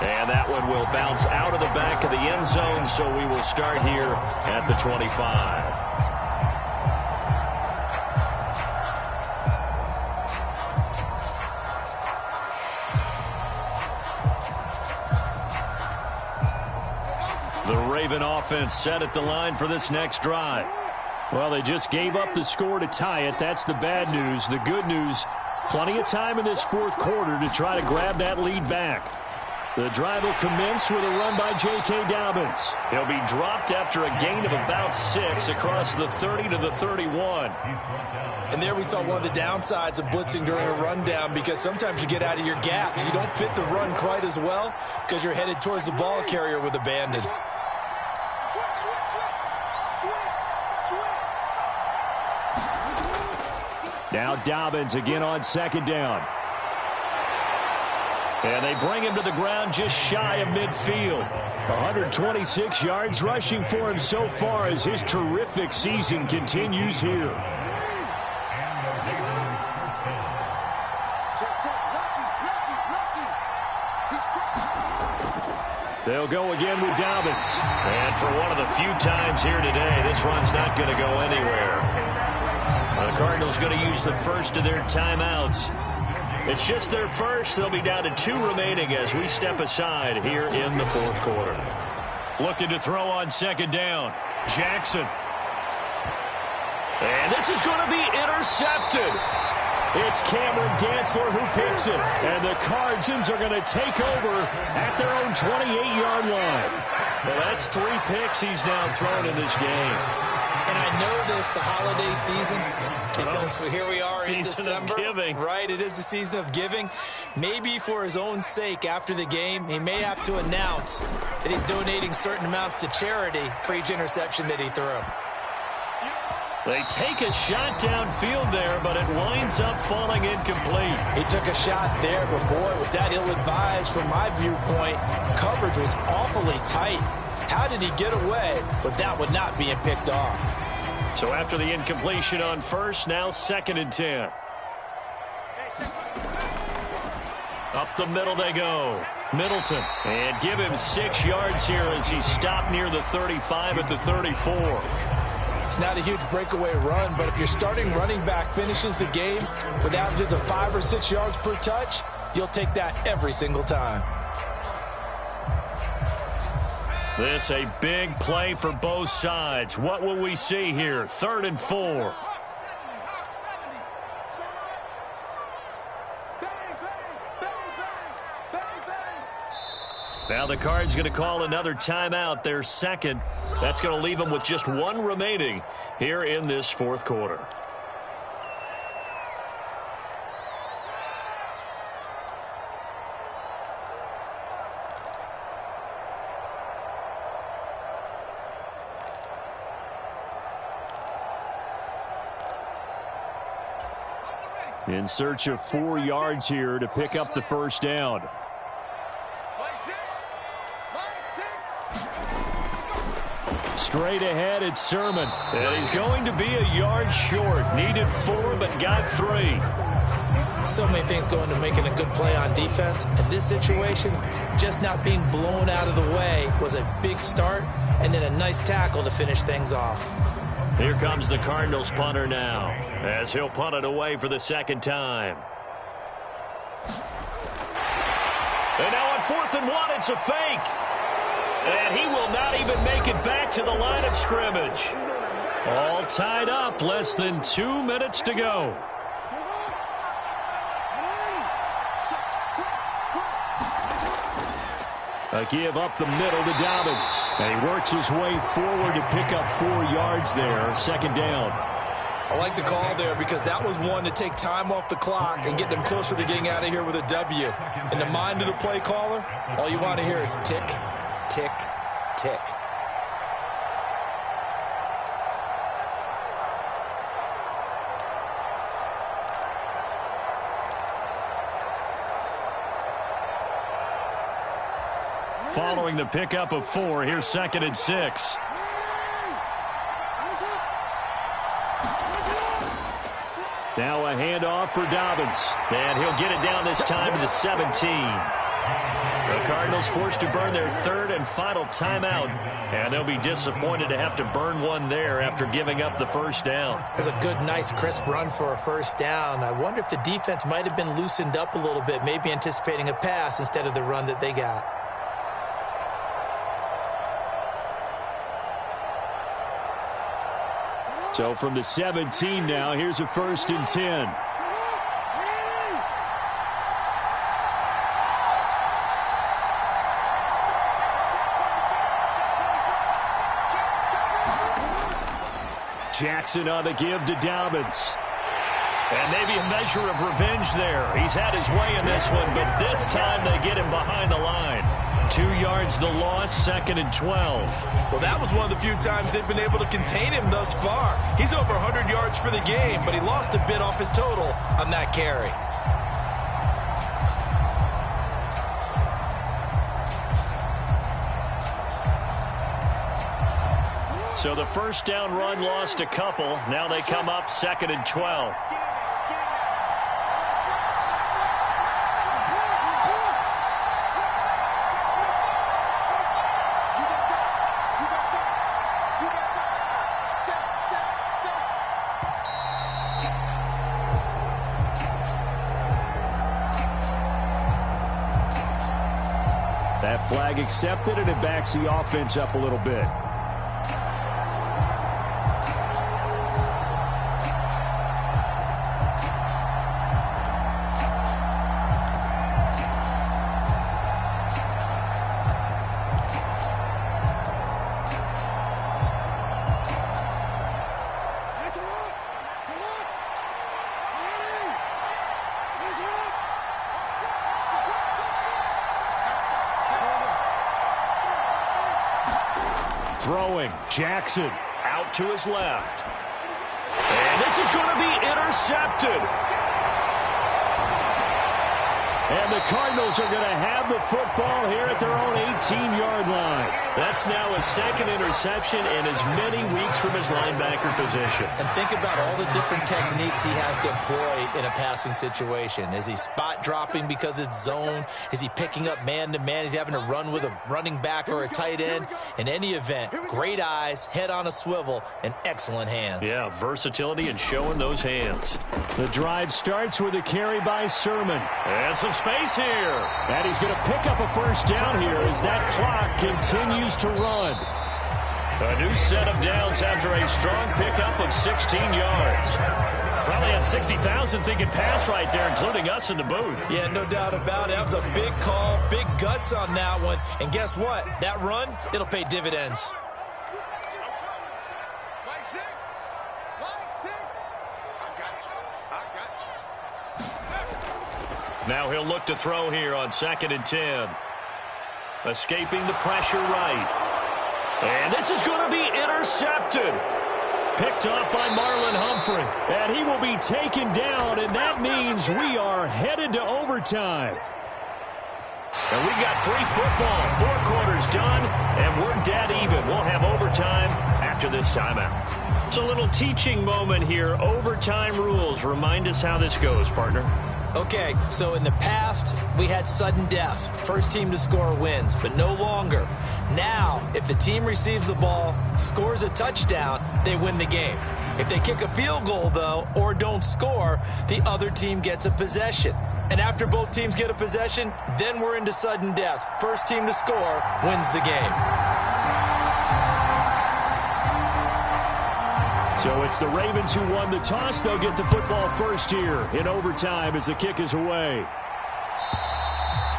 And that one will bounce out of the back of the end zone, so we will start here at the 25. The Raven offense set at the line for this next drive. Well, they just gave up the score to tie it. That's the bad news. The good news, plenty of time in this 4th quarter to try to grab that lead back. The drive will commence with a run by J.K. Dobbins. He'll be dropped after a gain of about 6 across the 30 to the 31. And there we saw one of the downsides of blitzing during a rundown, because sometimes you get out of your gaps. You don't fit the run quite as well because you're headed towards the ball carrier with abandon. Now Dobbins again on 2nd down. And they bring him to the ground just shy of midfield. 126 yards rushing for him so far as his terrific season continues here. They'll go again with Dobbins. And for one of the few times here today, this run's not going to go anywhere. The Cardinals going to use the first of their timeouts. It's just their first. They'll be down to 2 remaining as we step aside here in the 4th quarter. Looking to throw on 2nd down. Jackson. And this is going to be intercepted. It's Cameron Dantzler who picks it. And the Cardinals are going to take over at their own 28-yard line. Well, that's 3 picks he's now thrown in this game. And I know this, the holiday season, because here we are in December. Right, it is the season of giving. Maybe for his own sake after the game, he may have to announce that he's donating certain amounts to charity for each interception that he threw. They take a shot downfield there, but it winds up falling incomplete. He took a shot there, but boy, was that ill-advised from my viewpoint. Coverage was awfully tight. How did he get away with that one not being picked off? So after the incompletion on first, now 2nd and 10. Up the middle they go. Middleton. And give him 6 yards here as he stopped near the 35 at the 34. It's not a huge breakaway run, but if your starting running back finishes the game with averages of 5 or 6 yards per touch, you'll take that every single time. This a big play for both sides. What will we see here? 3rd and 4. Now the Cards going to call another timeout, their second. That's going to leave them with just 1 remaining here in this 4th quarter. In search of 4 yards here to pick up the first down. Straight ahead, it's Sermon. And he's going to be a yard short. Needed 4, but got 3. So many things go into making a good play on defense. In this situation, just not being blown out of the way was a big start, and then a nice tackle to finish things off. Here comes the Cardinals punter now, as he'll punt it away for the 2nd time. And now on 4th and 1, it's a fake. And he will not even make it back to the line of scrimmage. All tied up, less than 2 minutes to go. A give up the middle to Dobbins. And he works his way forward to pick up 4 yards there. 2nd down. I like the call there because that was one to take time off the clock and get them closer to getting out of here with a W. In the mind of the play caller, all you want to hear is tick, tick, tick. Following the pickup of 4, here's 2nd and 6. Now a handoff for Dobbins. And he'll get it down this time to the 17. The Cardinals forced to burn their 3rd and final timeout. And they'll be disappointed to have to burn one there after giving up the first down. That's a good, nice, crisp run for a first down. I wonder if the defense might have been loosened up a little bit, maybe anticipating a pass instead of the run that they got. So from the 17 now, here's a 1st and 10. Jackson on the give to Dobbins. And maybe a measure of revenge there. He's had his way in this one, but this time they get him behind the line. 2 yards the loss, 2nd and 12. Well, that was one of the few times they've been able to contain him thus far. He's over 100 yards for the game, but he lost a bit off his total on that carry. So the first down run lost a couple. Now they come up 2nd and 12. That flag accepted, and it backs the offense up a little bit. Throwing, Jackson out to his left. And this is going to be intercepted. And the Cardinals are going to have the football here at their own 18-yard line. That's now his second interception in as many weeks from his linebacker position. And think about all the different techniques he has to employ in a passing situation. Is he spot dropping because it's zone? Is he picking up man-to-man? Is he having to run with a running back or a tight end? In any event, great eyes, head on a swivel, and excellent hands. Yeah, versatility and showing those hands. The drive starts with a carry by Sermon. And some space here. And he's going to pick up a first down here as that clock continues to run. A new set of downs after a strong pickup of 16 yards. Probably had 60,000 thinking pass right there, including us in the booth. Yeah, no doubt about it. That was a big call, big guts on that one. And guess what? That run, it'll pay dividends. Now he'll look to throw here on 2nd and 10. Escaping the pressure right. And this is going to be intercepted. Picked off by Marlon Humphrey. And he will be taken down, and that means we are headed to overtime. And we got free football. 4 quarters done, and we're dead even. We'll have overtime after this timeout. It's a little teaching moment here. Overtime rules. Remind us how this goes, partner. Okay, so in the past, we had sudden death. First team to score wins, but no longer. Now, if the team receives the ball, scores a touchdown, they win the game. If they kick a field goal, though, or don't score, the other team gets a possession. And after both teams get a possession, then we're into sudden death. First team to score wins the game. So it's the Ravens who won the toss. They'll get the football first here in overtime as the kick is away.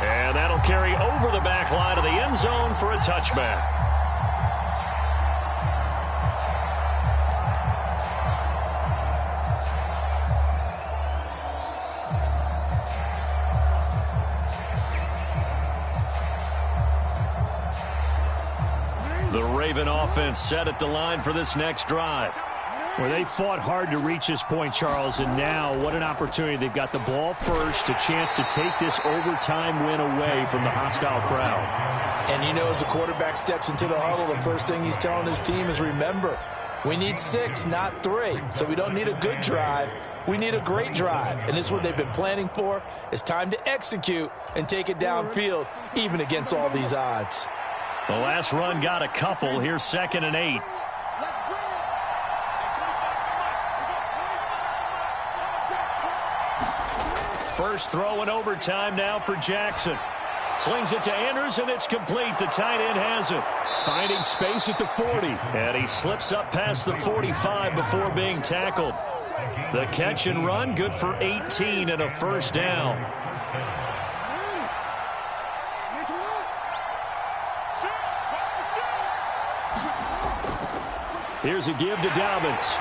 And that'll carry over the back line of the end zone for a touchback. The Raven offense set at the line for this next drive. Well, they fought hard to reach this point, Charles, and now what an opportunity. They've got the ball first, a chance to take this overtime win away from the hostile crowd. And you know, as the quarterback steps into the huddle, the first thing he's telling his team is, remember, we need 6, not 3. So we don't need a good drive. We need a great drive. And this is what they've been planning for. It's time to execute and take it downfield, even against all these odds. The last run got a couple. Here's 2nd and 8. First throw in overtime now for Jackson. Slings it to Andrews, and it's complete. The tight end has it. Finding space at the 40. And he slips up past the 45 before being tackled. The catch and run, good for 18 and a first down. Here's a give to Dobbins.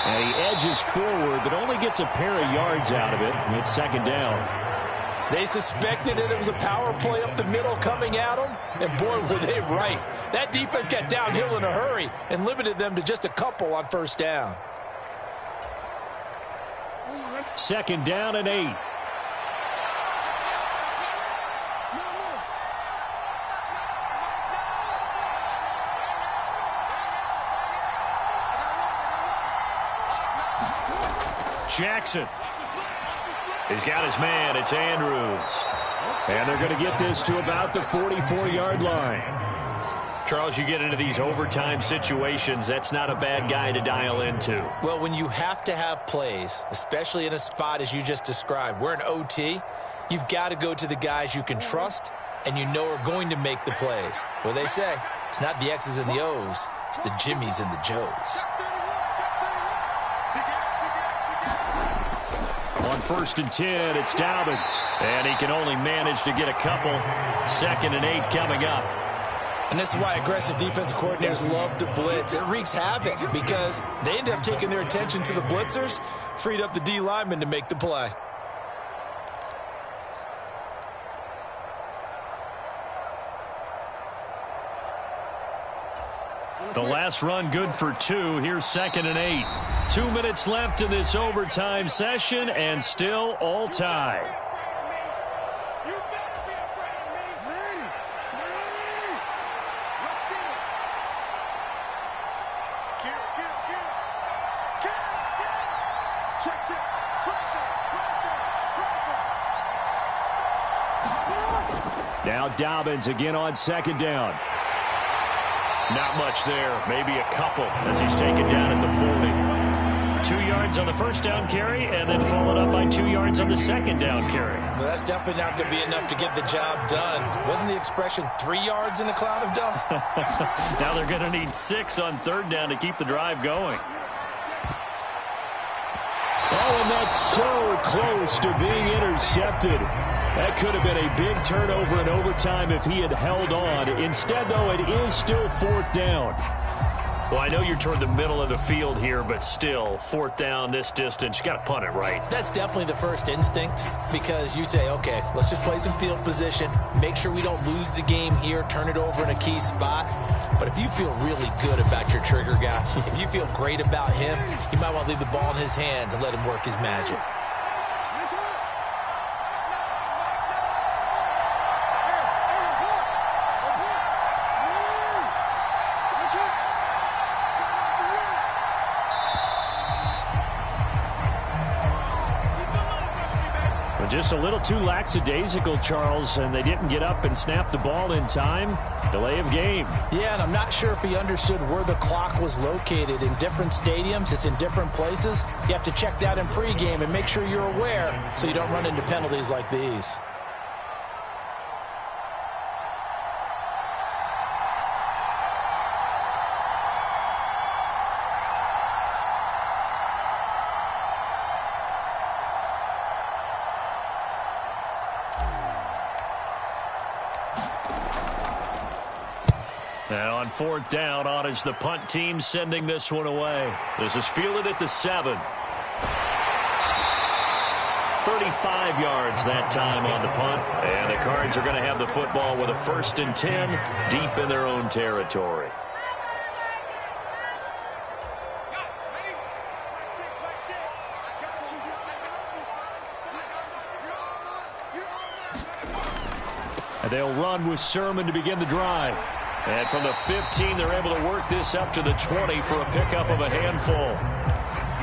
And he edges forward, but only gets a pair of yards out of it. It's 2nd down. They suspected that it was a power play up the middle coming at them, and boy, were they right. That defense got downhill in a hurry and limited them to just a couple on first down. 2nd down and 8. Jackson. He's got his man. It's Andrews. And they're going to get this to about the 44-yard line. Charles, you get into these overtime situations, that's not a bad guy to dial into. Well, when you have to have plays, especially in a spot as you just described, we're in OT, you've got to go to the guys you can trust and you know are going to make the plays. Well, they say it's not the X's and the O's, it's the Jimmies and the Joes. On 1st and 10, it's Dobbins. And he can only manage to get a couple. 2nd and 8 coming up. And this is why aggressive defensive coordinators love to blitz. It wreaks havoc because they end up taking their attention to the blitzers, freed up the D lineman to make the play. The last run good for 2. Here's 2nd and 8. 2 minutes left in this overtime session and still all tied. Now Dobbins again on second down. Not much there. Maybe a couple as he's taken down at the 40. 2 yards on the first down carry and then followed up by 2 yards on the second down carry. Well, that's definitely not going to be enough to get the job done. Wasn't the expression 3 yards in a cloud of dust? Now they're going to need 6 on third down to keep the drive going. Oh, and that's so close to being intercepted. That could have been a big turnover in overtime if he had held on. Instead, though, it is still fourth down. Well, I know you're toward the middle of the field here, but still, fourth down this distance, you got to punt it right. That's definitely the first instinct because you say, okay, let's just play some field position, make sure we don't lose the game here, turn it over in a key spot. But if you feel really good about your trigger guy, if you feel great about him, you might want to leave the ball in his hands and let him work his magic. Just a little too lackadaisical, Charles, and they didn't get up and snap the ball in time. Delay of game. Yeah, and I'm not sure if he understood where the clock was located. In different stadiums, it's in different places. You have to check that in pregame and make sure you're aware so you don't run into penalties like these. And on fourth down, on is the punt team sending this one away. This is fielded at the 7. 35 yards that time on the punt. And the Cards are going to have the football with a 1st and 10 deep in their own territory. And they'll run with Sermon to begin the drive. And from the 15, they're able to work this up to the 20 for a pickup of a handful.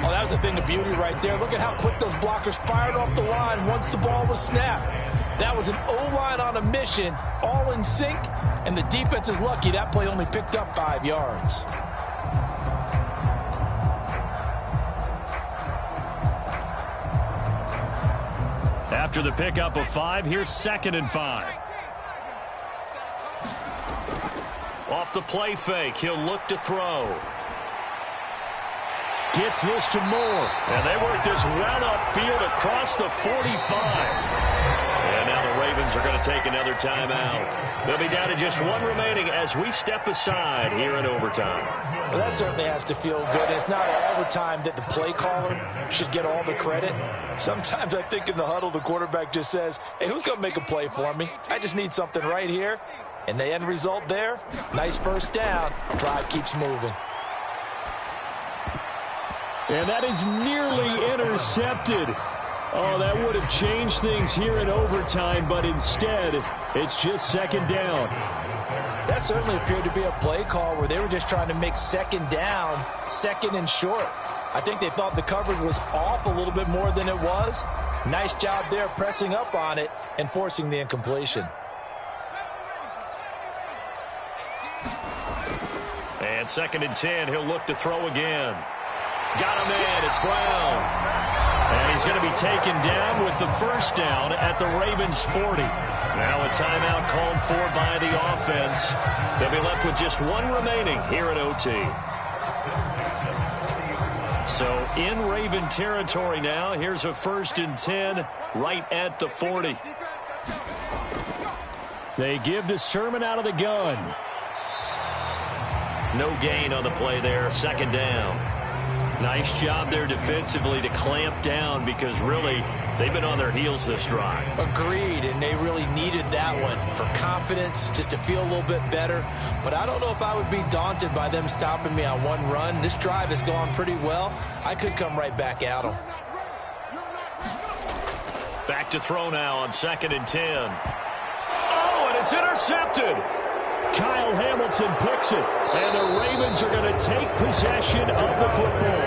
Oh, that was a thing of beauty right there. Look at how quick those blockers fired off the line once the ball was snapped. That was an O-line on a mission, all in sync, and the defense is lucky that play only picked up 5 yards. After the pickup of 5, here's 2nd and 5. Off the play fake, he'll look to throw. Gets this to Moore. And they work this run upfield across the 45. And now the Ravens are going to take another timeout. They'll be down to just 1 remaining as we step aside here in overtime. Well, that certainly has to feel good. It's not all the time that the play caller should get all the credit. Sometimes I think in the huddle the quarterback just says, hey, who's going to make a play for me? I just need something right here. And the end result there, nice first down. Drive keeps moving. And that is nearly intercepted. Oh, that would have changed things here in overtime, but instead, it's just 2nd down. That certainly appeared to be a play call where they were just trying to make 2nd down, 2nd and short. I think they thought the coverage was off a little bit more than it was. Nice job there pressing up on it and forcing the incompletion. And 2nd and 10, he'll look to throw again. Got him in, it's Brown. And he's going to be taken down with the 1st down at the Ravens' 40. Now a timeout called for by the offense. They'll be left with just 1 remaining here at OT. So in Raven territory now, here's a 1st and 10 right at the 40. They give to Sermon out of the gun. No gain on the play there, 2nd down. Nice job there defensively to clamp down because really they've been on their heels this drive. Agreed, and they really needed that one for confidence, just to feel a little bit better. But I don't know if I would be daunted by them stopping me on 1 run. This drive has gone pretty well. I could come right back at them. Back to throw now on 2nd and 10. Oh, and it's intercepted. Kyle Hamilton picks it, and the Ravens are going to take possession of the football.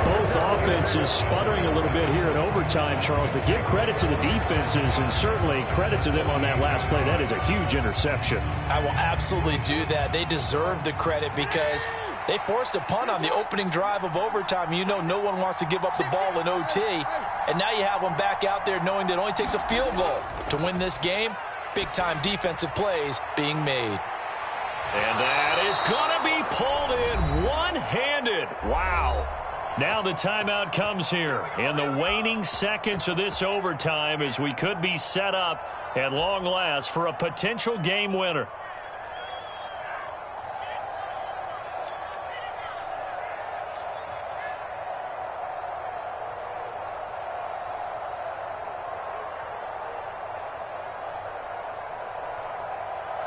Both offense is sputtering a little bit here in overtime, Charles, but give credit to the defenses and certainly credit to them on that last play. That is a huge interception. I will absolutely do that. They deserve the credit because they forced a punt on the opening drive of overtime. You know no one wants to give up the ball in OT, and now you have them back out there knowing that it only takes a field goal to win this game. Big-time defensive plays being made. And that is going to be pulled in one-handed. Wow. Now the timeout comes here in the waning seconds of this overtime as we could be set up at long last for a potential game winner.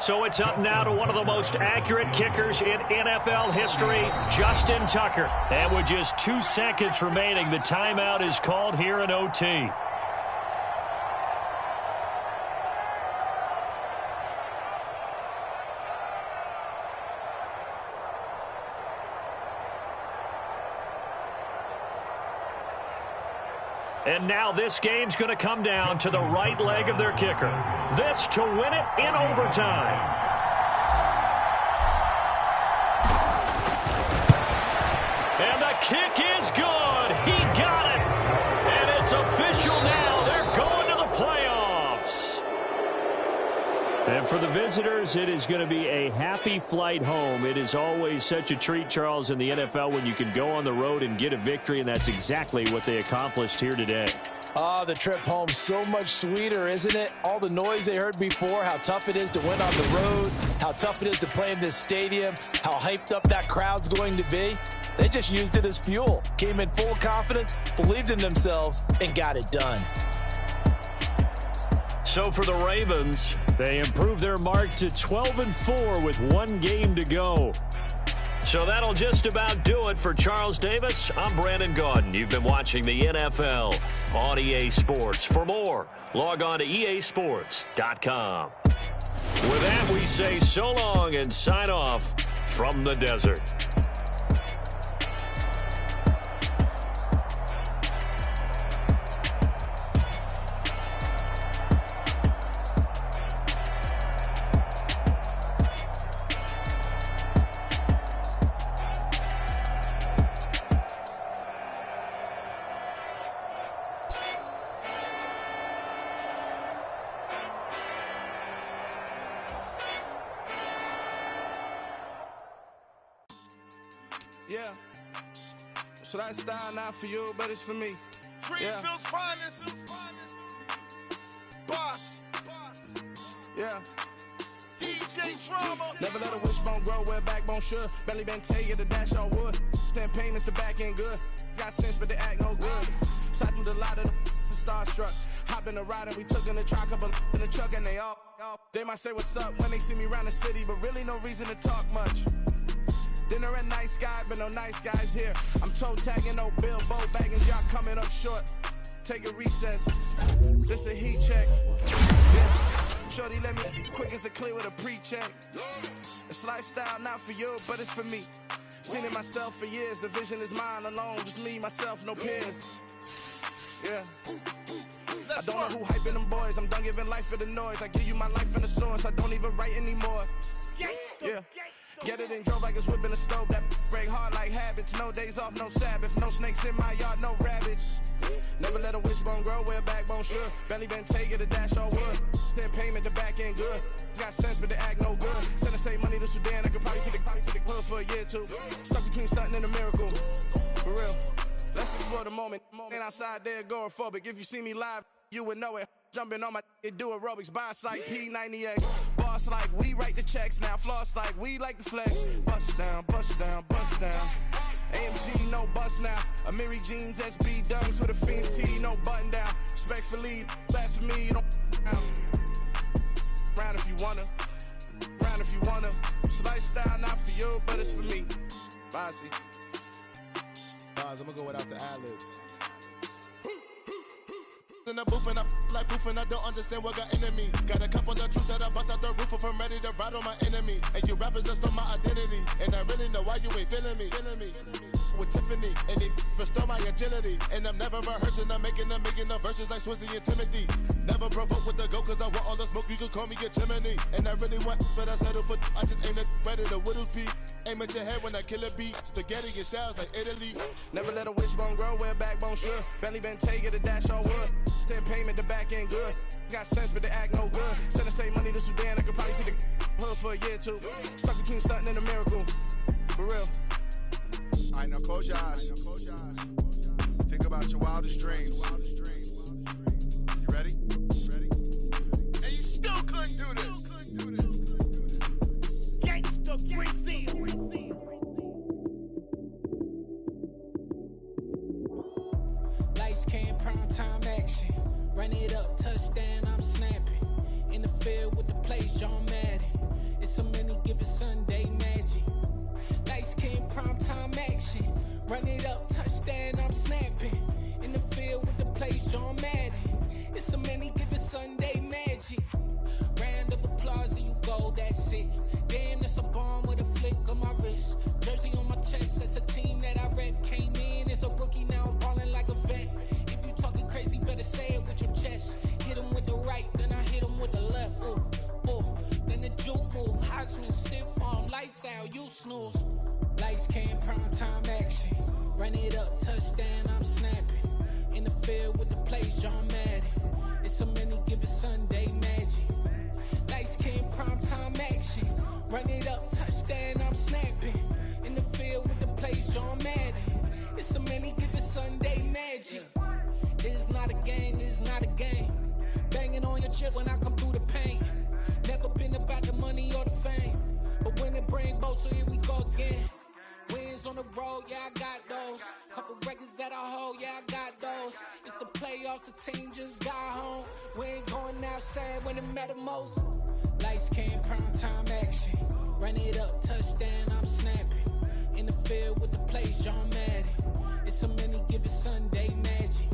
So it's up now to one of the most accurate kickers in NFL history, Justin Tucker. And with just 2 seconds remaining, the timeout is called here in OT. And now this game's going to come down to the right leg of their kicker. This to win it in overtime. And the kick is good. He got it. And it's official now. They're going to the playoffs. And for the visitors, it is going to be a happy flight home. It is always such a treat, Charles, in the NFL when you can go on the road and get a victory, and that's exactly what they accomplished here today. The trip home so much sweeter, isn't it? All the noise they heard before, how tough it is to win on the road, how tough it is to play in this stadium, how hyped up that crowd's going to be. They just used it as fuel, came in full confidence, believed in themselves, and got it done. So for the Ravens, they improved their mark to 12-4 with 1 game to go. So that'll just about do it for Charles Davis. I'm Brandon Gaudin. You've been watching the NFL on EA Sports. For more, log on to easports.com. With that, we say so long and sign off from the desert. Yeah. So that style not for you, but it's for me. Greenfield's finest. Boss. Yeah. DJ Drama. Never let a wishbone grow where a backbone should. Belly been take it, the dash all wood. Ten payments, the back end good. Got sense, but they act no good. Side through the lot of the starstruck. Hop in the ride and we took in the truck, couple in the truck, and they might say what's up when they see me around the city, but really no reason to talk much. Dinner a nice guy, but no nice guys here. I'm toe tagging, no Bilbo bagging, y'all coming up short. Take a recess. This a heat check. Yeah. Shorty let me quick as a clear with a pre-check. It's lifestyle not for you, but it's for me. Seen it myself for years. The vision is mine alone. Just me, myself, no peers. Yeah. I don't know who hyping them boys. I'm done giving life for the noise. I give you my life in the source. I don't even write anymore. Yeah. Get it and drove like it's whipping a stove. That break hard like habits. No days off, no Sabbath. No snakes in my yard, no rabbits. Never let a wishbone grow where a backbone should. Belly been take it, a dash all wood. Then payment, the back end good. Got sense, but they act no good. Send the same money to Sudan. I could probably take the hood for a year or two. Stuck between stunting and a miracle. For real. Let's explore the moment. Ain't outside there agoraphobic. If you see me live, you would know it. Jumping on my do aerobics, boss like P90X. Boss like we write the checks now. Floss like we like the flex. Bust down, bust down, bust down. AMG, no bust now. Amiri jeans, SB dunks with a Fiends T, no button down. Respectfully, blasphemy, you don't round if you wanna. Round if you wanna. It's lifestyle not for you, but it's for me. Bossy. I'm gonna go without the ad-libs. In the booth and I like proof and I don't understand what got into me. Got a couple of truths that I bust out the roof if I'm ready to ride on my enemy. And you rappers just on my identity. And I really know why you ain't feeling me. with Tiffany, and they restore my agility. And I'm never rehearsing, I'm making a million of verses like Swizzy and Timothy. Never provoke with the go, cause I want all the smoke, you can call me a chimney. And I really want, but I settle for, I just aim at better the widow's peak. Aim at your head when I kill a beat, spaghetti and shells like Italy. Never let a wishbone grow where backbone should. Bentley been take the dash all wood. 10 payment, the back end good. Got sense, but the act no good. Send the same money to Sudan, I could probably see the hood for a year or two. Stuck between stunting and a miracle. For real. I know, close your eyes. Think about your wildest dreams. You ready? And you still couldn't do this. Gangsta Brazil. Lights, cam, prime time action. Run it up, touchdown, I'm snapping. In the field with the plays, John Madden. It's so many given Sunday magic. Lights, cam, prime time action. Run it up, touchdown, I'm snapping. In the field with the plays, John Madden. It's so many given Sunday magic. Round of applause and you go, that's it. Damn, that's a bomb with a flick on my wrist. Jersey on my chest, that's a team that I rep. Came in as a rookie, now I'm balling like a vet. If you talking crazy, better say it with your chest. Hit him with the right, then I hit him with the left. Ooh, ooh. Then the juke move, Heisman, stiff arm, lights out, you snooze. Lights, cam, prime time action. Run it up, touchdown, I'm snapping. In the field with the plays, John Madden. It's so many given Sunday magic. Lights, cam, prime time action. Run it up, touchdown, I'm snapping. In the field with the plays, John Madden. It's so many given Sunday magic. It's not a game, it's not a game. Banging on your chest when I come through the pain. Never been about the money or the fame. But when it bring both, so here we go again. Wins on the road, yeah, I got those. Couple records that I hold, yeah, I got those. It's the playoffs, the team just got home. We ain't going outside when it matter most. Lights, cam, prime time action. Run it up, touchdown, I'm snapping. In the field with the plays, John Madden. It's so many given Sunday magic.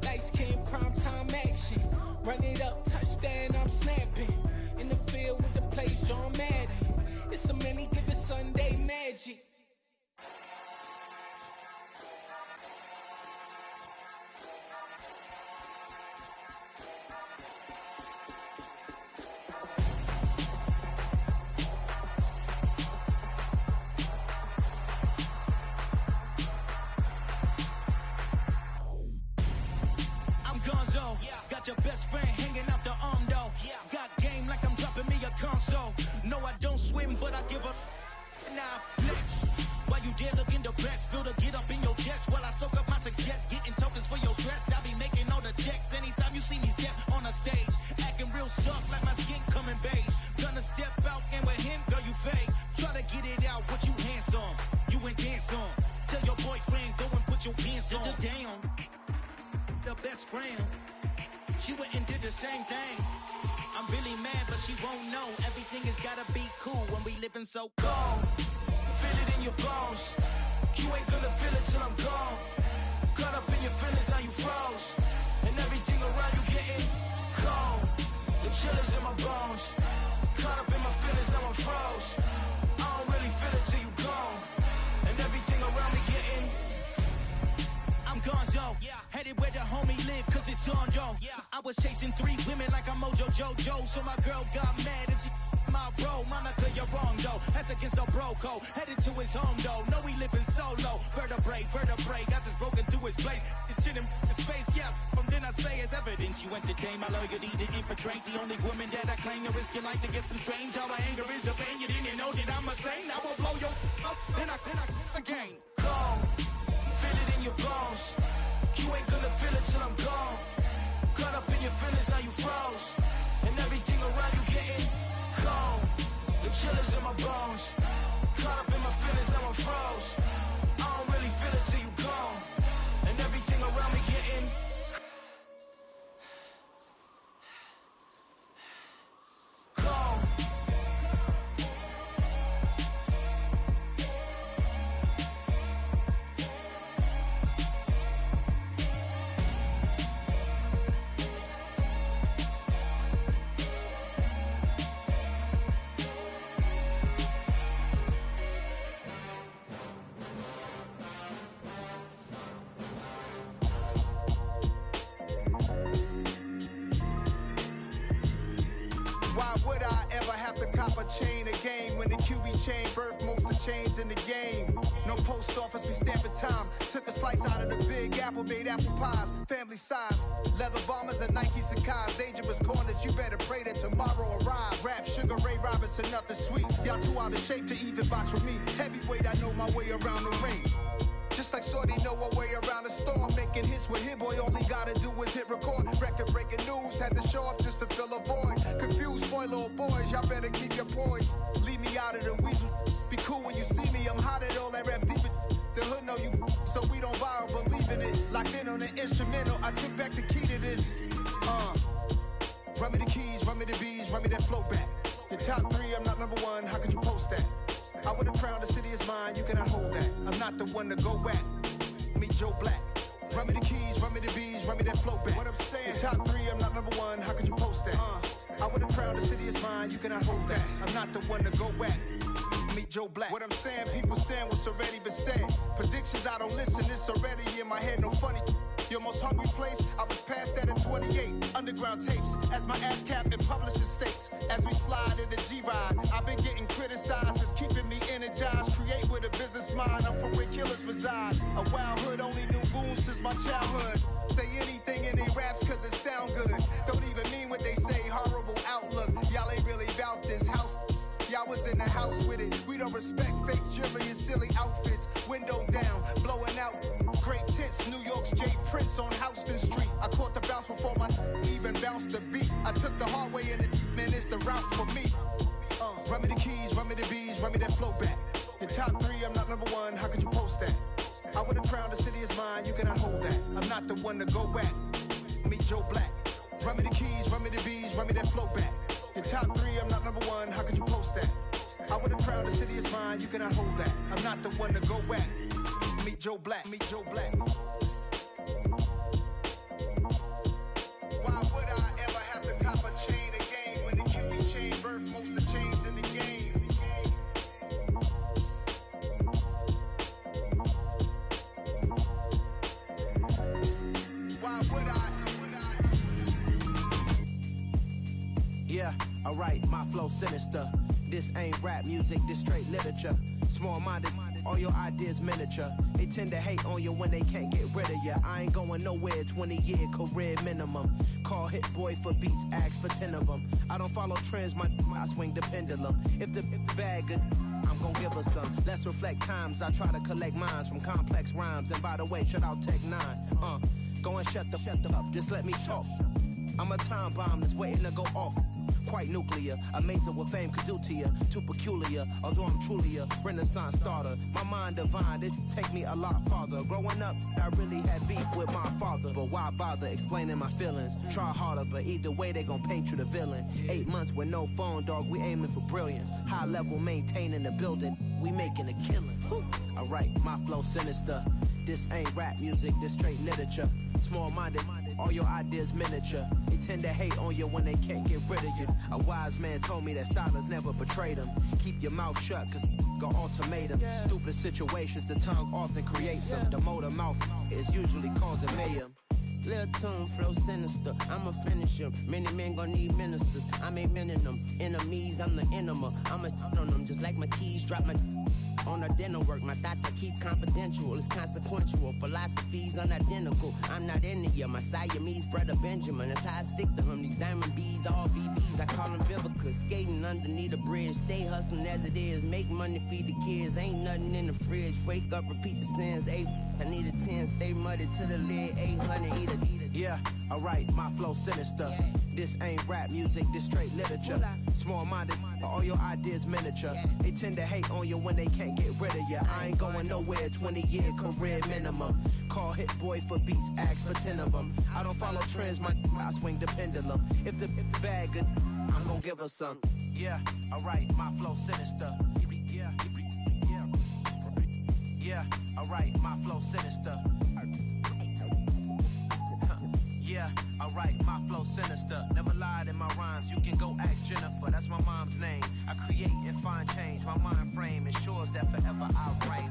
Lights, cam, prime time action. Run it up, touchdown, I'm snapping. In the field with the plays, John Madden. It's so many given Sunday magic. Got your best friend hanging out the arm though. Got game like I'm dropping me a console. No, I don't swim, but I give a now flex. While you there looking depressed, feel the get up in your chest while I soak up my success. Getting tokens for your stress, I be making all the checks. Anytime you see me step on a stage, acting real soft like my skin coming beige. Gonna step out and with him, girl, you fake. Try to get it out, what you handsome. You ain't dance on. Tell your boyfriend, go and put your pants on. Damn, the best friend. She went and did the same thing. I'm really mad, but she won't know. Everything has gotta be cool when we living so cold. Feel it in your bones. You ain't gonna feel it till I'm gone. Caught up in your feelings, now you froze. And everything around you getting cold. The chill is in my bones. Caught up in my feelings, now I'm froze. I don't really feel it till you gone. And everything around me getting I'm gonzo, headed where the homie live, cause it's on, yo. I was chasing 3 women like I'm Mojo Jojo, so my girl got mad and she my bro. Monica, you're wrong, though. That's against a bro code. Headed to his home, though. No, he living solo. Vertebrae, got this broken to his place. It's shit in his face, yeah. From then I say it's evidence. You entertain my loyalty to infiltrate the only woman that I claim to risk your life to get some strange. All my anger is a pain. You didn't know that I'm a saint. I will blow your up, then I again. Cold. Feel it in your bones. You ain't gonna feel it till I'm gone. Caught up in your feelings, now you froze. And everything around you getting cold. The chill is in my bones. Caught up in my feelings, now I'm froze. I don't really feel it till you gone. And everything around me getting cold. Why would I ever have to cop a chain a game when the QB chain birthed most of chains in the game? No post office, we stamping time. Took a slice out of the big apple, made apple pies, family size. Leather bombers and Nike Sacai's. Dangerous corners, you better pray that tomorrow arrives. Rap, Sugar Ray Robinson, nothing sweet. Y'all too out of shape to even box with me. Heavyweight, I know my way around the ring. Just like Shorty know her way around the storm. Making hits with Hit Boy, all he gotta do is hit record. Record breaking news, had to show up just to fill a void. Confused, spoil little boys, y'all better keep your poise. Leave me out of the weasel. Be cool when you see me, I'm hot at all that rap deep. The hood know you, so we don't buy or believe in it. Locked in on the instrumental, I took back the key to this. Run me the keys, run me the bees, run me that flow back. Your top 3, I'm not number 1, how could you post that? I would have crowned the city is mine, you cannot hold that. I'm not the one to go back. Meet Joe Black. Run me the keys, run me the bees, run me that flow back. What I'm saying, your top 3, I'm not number 1, how could you post that? I would have crowned the city is mine, you cannot hold that. I'm not the one to go back. Meet Joe Black. What I'm saying, people saying what's already been said. Predictions, I don't listen, it's already in my head, no funny. Your most hungry place, I was past that at 28. Underground tapes, as my ass cap in publishing states. As we slide in the G-Ride, I've been getting criticized, it's keeping me energized. Create with a business mind, I'm from where killers reside. A wild hood, only knew goons since my childhood. Say anything in their raps cause it sound good. Don't even mean what they say, horrible outlook. Y'all ain't really about this house. Y'all was in the house with it. We don't respect fake jewelry and silly outfits. Window down, blowing out. Great tents, New York's J. Prince on Houston Street. I caught the bounce before my even bounced the beat. I took the hard way in it, man, it's the route for me. Run me the keys, run me the bees, run me that flow back. Your top 3, I'm not number 1, how could you post that? I would have crowned the city is mine, you cannot hold that. I'm not the one to go back. Meet Joe Black. Run me the keys, run me the bees, run me that flow back. Your top 3, I'm not number 1, how could you post that? I would have crowned the city is mine, you cannot hold that. I'm not the one to go back. Meet Joe Black, meet Joe Black. Why would I ever have to cop a chain a game when the QB chain birthed most of chains in the game? Why would I? Yeah, alright, my flow sinister. This ain't rap music, this straight literature. Small-minded, all your ideas miniature. They tend to hate on you when they can't get rid of you. I ain't going nowhere, 20-year career minimum. Call Hit Boy for beats, ask for 10 of them. I don't follow trends, I swing the pendulum. If the bag good, I'm gon' give her some. Let's reflect times, I try to collect minds from complex rhymes. And by the way, shout out Tech 9. Go and shut the up, just let me talk. I'm a time bomb that's waiting to go off. Quite nuclear, amazing what fame could do to you. Too peculiar, although I'm truly a renaissance starter. My mind divine, it take me a lot farther. Growing up, I really had beef with my father. But why bother explaining my feelings? Try harder, but either way they gon' paint you the villain. 8 months with no phone, dog, we aiming for brilliance. High level maintaining the building, we making a killing. Alright, my flow sinister. This ain't rap music, this straight literature. Small-minded, all your ideas miniature. They tend to hate on you when they can't get rid of you. A wise man told me that silence never betrayed him. Keep your mouth shut, cause got ultimatums. Stupid situations, the tongue often creates them. The motor mouth is usually causing mayhem. Lil' tune, flow sinister, I'ma finish him. Many men gon' need ministers, I ain't mending them. Enemies, I'm the enema, I'ma on them. Just like my keys, drop my on the dinner work. My thoughts I keep confidential, it's consequential. Philosophies unidentical, I'm not into you. My Siamese brother Benjamin, that's how I stick to him. These diamond bees, all VVs, I call them Vivica. Skating underneath the bridge, stay hustling as it is. Make money, feed the kids, ain't nothing in the fridge. Wake up, repeat the sins, I need a 10, stay muddy to the lid, 800, eat a. Yeah, alright, my flow sinister. This ain't rap music, this straight literature. Small-minded, all your ideas miniature. They tend to hate on you when they can't get rid of you. I ain't going nowhere, 20-year career minimum. Call Hit Boy for beats, ask for 10 of them. I don't follow trends, I swing the pendulum. If the bag good, I'm gon' give her some. Yeah, alright, my flow sinister. Yeah, alright, my flow sinister. Yeah, alright, my flow sinister. Never lied in my rhymes, you can go ask Jennifer. That's my mom's name. I create and find change. My mind frame ensures that forever I'll reign.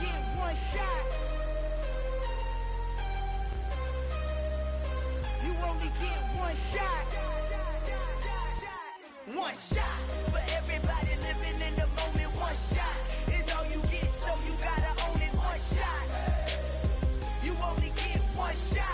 get one shot. You only get one shot. One shot for everybody living in the moment. One shot is all you get, so you gotta own it. One shot. You only get one shot.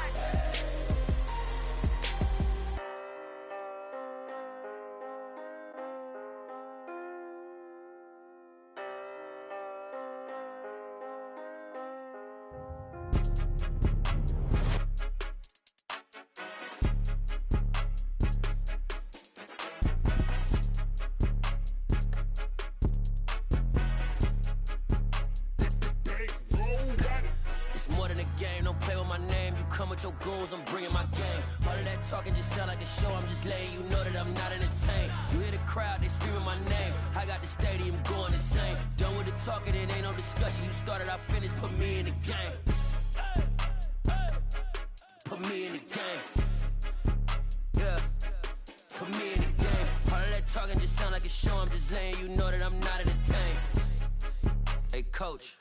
Your goals, I'm bringing my game. All of that talking just sound like a show. I'm just letting you know that I'm not entertained. You hear the crowd, they screaming my name. I got the stadium going insane. Done with the talking, it ain't no discussion. You started, I finished, put me in the game. Put me in the game. Yeah, put me in the game. All of that talking just sound like a show. I'm just letting you know that I'm not entertained. Hey, coach,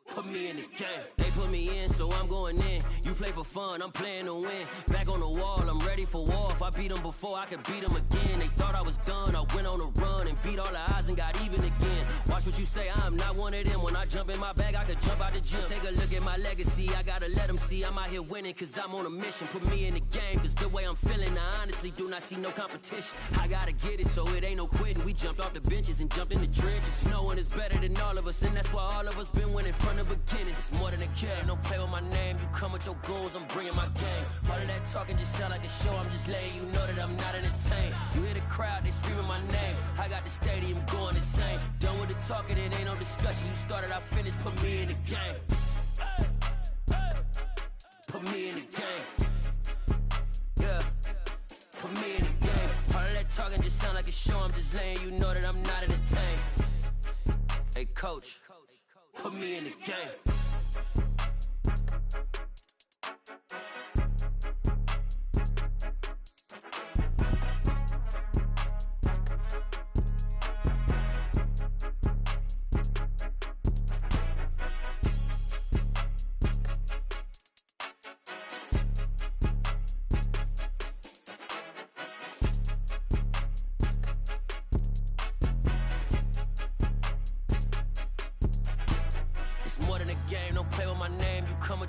put me in the game. They put me in, so I'm going in. You play for fun, I'm playing to win. Back on the wall, I'm ready for war. If I beat them before, I could beat them again. They thought I was done, I went on a run and beat all the odds and got even again. Watch what you say, I'm not one of them. When I jump in my bag, I could jump out the gym. Take a look at my legacy, I gotta let them see I'm out here winning, cause I'm on a mission. Put me in the game, cause the way I'm feeling, I honestly do not see no competition. I gotta get it, so it ain't no quitting. We jumped off the benches and jumped in the trenches. No one is better than all of us, and that's why all of us been winning from the beginning. It's more than a game, don't play with my name. You come with your goals, I'm bringing my game. All of that talking just sound like a show. I'm just letting you know that I'm not entertained. You hear the crowd, they screaming my name. I got the stadium going insane. Done with the talking, it ain't no discussion. You started, I finished, put me in the game. Put me in the game. Yeah, put me in the game. All of that talking just sound like a show. I'm just letting you know that I'm not entertained. Hey, coach, put me in the game.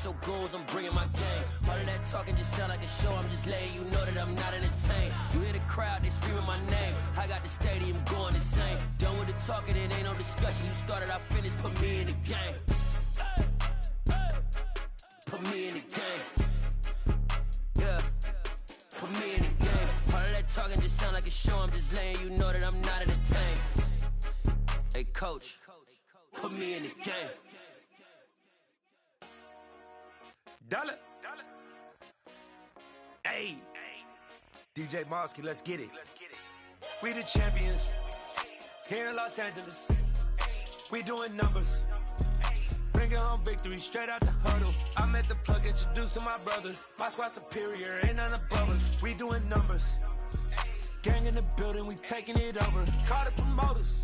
Your goals, I'm bringing my game. All of that talking just sound like a show. I'm just letting you know that I'm not entertained. You hear the crowd, they screaming my name. I got the stadium going insane. Done with the talking, it ain't no discussion. You started, I finished, put me in the game. Put me in the game. Yeah, put me in the game. All of that talking just sound like a show. I'm just letting you know that I'm not entertained. Hey, coach, put me in the game. Dollar. Hey, DJ Mosky, let's get it. We the champions here in Los Angeles. We doing numbers. Bringing home victory straight out the huddle. I'm at the plug, introduced to my brother. My squad superior, ain't none above us. We doing numbers. Gang in the building, we taking it over. Call the promoters.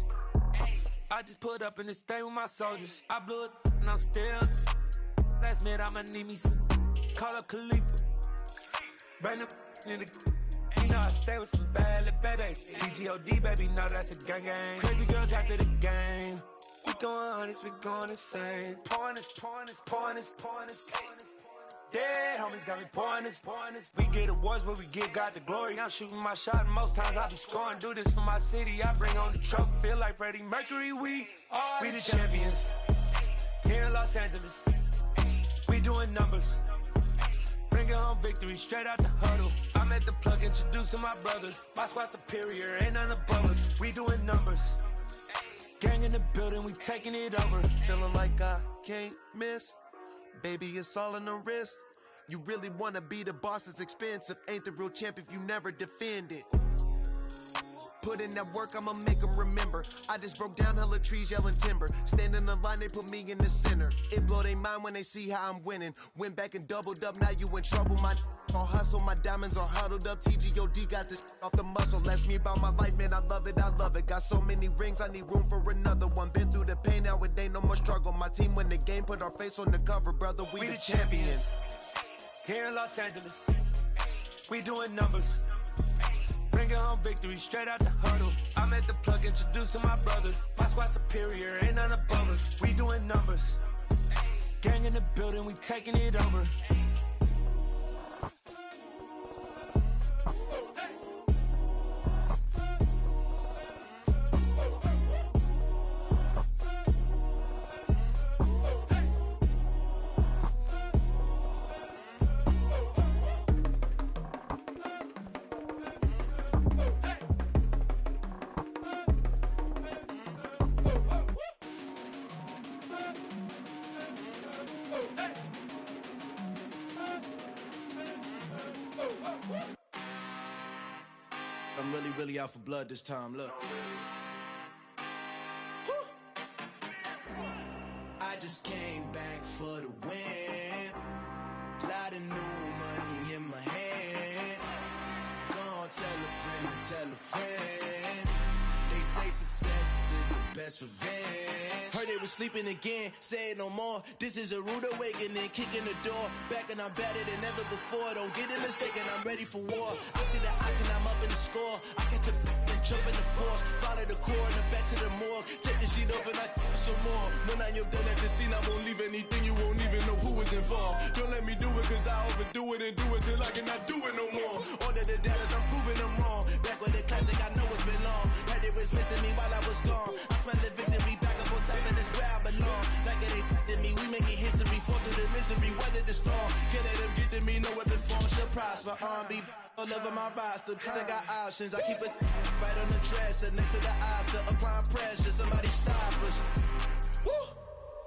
I just put up in this thing with my soldiers. I blew it and I'm still. Last minute, I'ma need me some. Call up Khalifa. Bring them in the. You know I stay with some bad little baby. TGOD, baby, know that's a gang gang. Crazy girls after the game. We going honest, we going insane. Pouring this. Dead homies got me pouring this. We get awards, but we give God the glory. I'm shooting my shot, and most times I be scoring. Do this for my city, I bring on the trophy. Feel like Freddie Mercury, we the champions here in Los Angeles. We doing numbers. Bringing home victory straight out the huddle. I'm at the plug, introduced to my brother. My squad superior, ain't none above us. We doing numbers. Gang in the building, we taking it over. Feeling like I can't miss. Baby, it's all in the wrist. You really wanna be the boss, it's expensive. Ain't the real champ if you never defend it. Put in that work, I'ma make them remember. I just broke down hella trees, yelling timber. Stand in the line, they put me in the center. It blow their mind when they see how I'm winning. Went back and doubled up, now you in trouble, my All hustle, my diamonds are huddled up. TGOD got this off the muscle. That's me about my life, man. I love it, I love it. Got so many rings, I need room for another one. Been through the pain, now it ain't no more struggle. My team win the game, put our face on the cover, brother. We the champions. Here in Los Angeles, we doing numbers. Bringing home victory straight out the huddle. I'm at the plug, introduced to my brother. My squad superior, ain't none above us. We doing numbers. Gang in the building, we taking it over. I'm really out for blood this time, look. I just came back for the win. Lot of new money in my hand. Gonna tell a friend to tell a friend. They say success is the best revenge. Heard they was sleeping again, say it no more. This is a rude awakening, kicking the door. Back and I'm better than ever before. Don't get it mistaken, I'm ready for war. I see the option, I'm up in the score. I catch a and jump in the course. Follow the core and then back to the morgue. Take the sheet off and I some more. When I am done at the scene, I won't leave anything. You won't even know who was involved. Don't let me do it, cause I overdo it and do it till I cannot do it no more. All of the doubters, I'm proving them wrong. Back with the classic, I know it's been long. Had it was missing me while I was gone. I smell the victory back up on top, and it's where I belong. Like it ain't to me, we making history. Fall through the misery, weather the storm. Can't let them get to me, no weapon form shall prosper. R&B all over my roster, I got options. I keep it right on the dresser, next to the Oscar. Applying pressure, somebody stop us. Woo!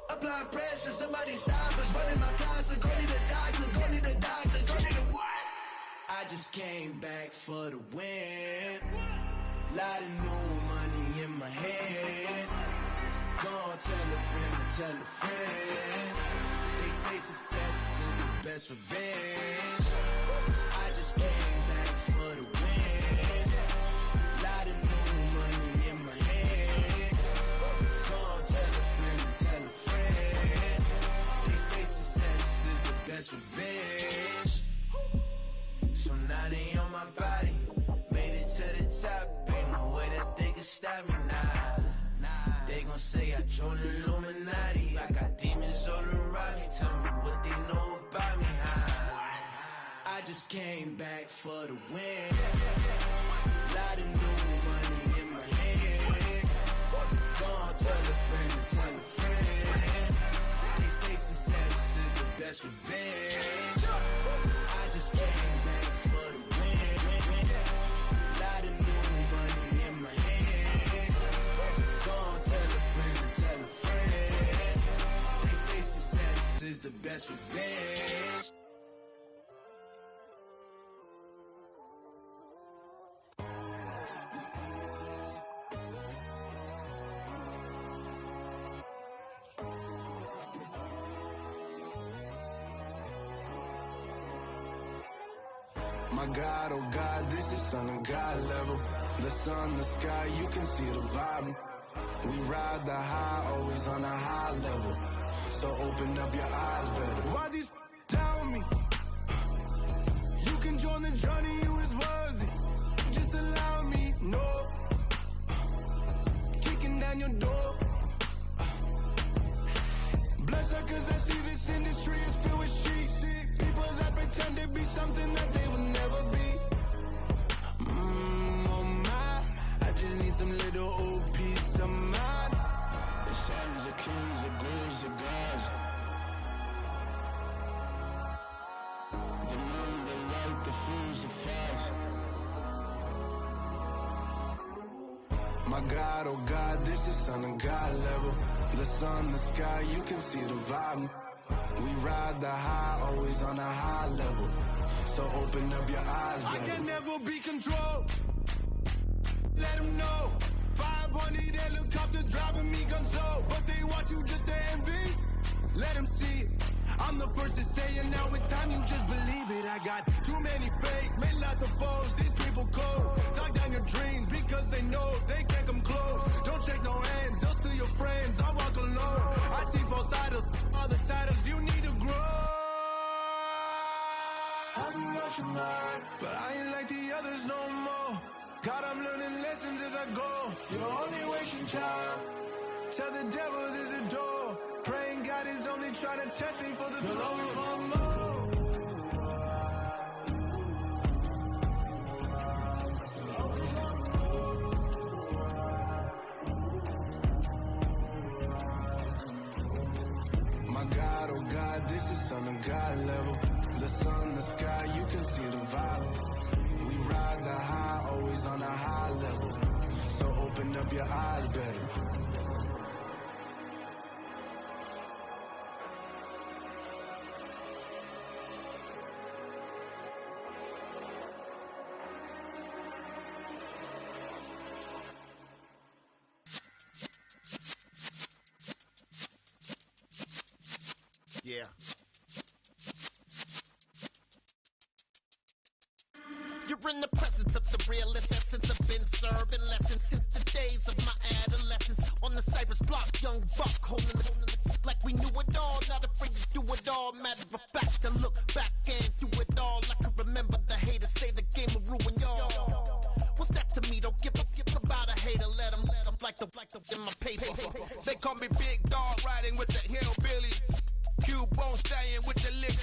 Applying pressure, somebody stop us. Running my closet, go need a doctor, go need a doctor, go need a what? I just came back for the win. Lot of new money in my hand. Gonna tell a friend to tell a friend. They say success is the best revenge. I just came back for the win. Lot of new money in my hand. Gonna tell a friend to tell a friend. They say success is the best revenge. So now they on my body. Made it to the top. Ain't no way that they can stop me now. They gon' say I joined the Illuminati. I got demons all around me. Tell me what they know about me, huh? I just came back for the win. Lot of new money in my hand. Gonna tell a friend to tell a friend. They say success is the best revenge. I just came back for the win. Lot of new money in my hand. Gonna tell a friend to tell a friend. They say success is the best revenge. My God, oh God, this is Son of God level. The sun, the sky, you can see the vibe. We ride the high, always on a high level. So open up your eyes better. Why these tell me? You can join the journey, you is worthy. Just allow me, no. Kicking down your door. Bloodsuckers, I see this industry is filled with sheep. People that pretend to be something that they will never be. Oh my, I just need some little old peace of mind. The sons of kings, the ghouls, the gods. The moon, the light, the fools, the fogs. My God, oh God, this is Son of God level. The sun, the sky, you can see the vibe. We ride the high, always on a high level. So open up your eyes, baby. I can never be controlled. Let them know. 500 helicopters driving me gonzo. But they want you just to envy. Let them see it. I'm the first to say it, now it's time you just believe it. I got too many fakes, made lots of foes, these people cold. Talk down your dreams because they know they can't come close. Don't shake no hands, they'll steal your friends, I walk alone. I see false idols, other titles, you need to grow. I've been watching mine, but I ain't like the others no more. God, I'm learning lessons as I go. You're only wasting time. Tell the devil there's a door. Praying God is only trying to test me for the glory. Always want more. My God, oh God, this is Son of God level. The sun, the sky, you can see the vibe. We ride the high, always on a high level. So open up your eyes better. Yeah. You're in the presence of the realest essence. I've been serving lessons since the days of my adolescence. On the Cypress block, young buck, holding the like we knew it all. Not afraid to do it all. Matter of fact, I look back and do it all. I can remember the haters say the game will ruin y'all. What's that to me? Don't give about a hater. Let them like the in my paper. They call me Big Dog, riding with the hillbilly. Q-Bone stallion with the lick.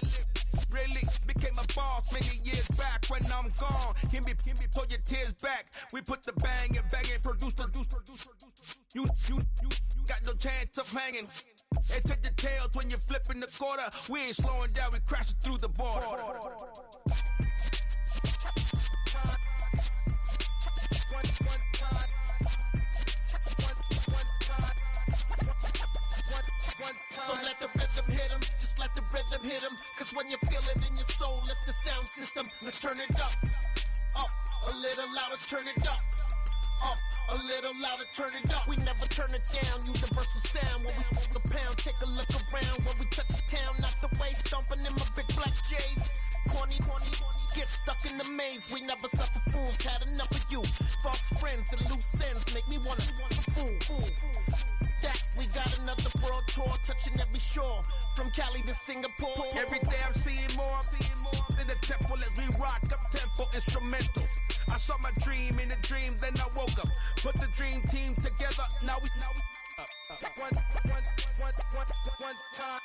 Really became a boss many years back. When I'm gone, can be pull your tears back. We put the bang and produce. You got no chance of hanging. And take the tails when you're flipping the quarter. We ain't slowing down, we crashing through the border. So let the rhythm hit him, just let the rhythm hit him. Cause when you feel it in your soul, lift the sound system. Let's turn it up, a little louder, turn it up, a little louder, turn it up. We never turn it down, universal sound. When we move the pound, take a look around. When we touch the town, not the way, stomping in my big black J's. Corny, get stuck in the maze. We never suffer fools, had enough of you. False friends and loose ends make me wanna fool. That we got another world tour, touching every shore, from Cali to Singapore. Every day I'm seeing more in the temple as we rock up tempo instrumentals. I saw my dream in a dream, then I woke up. Put the dream team together, now we one time.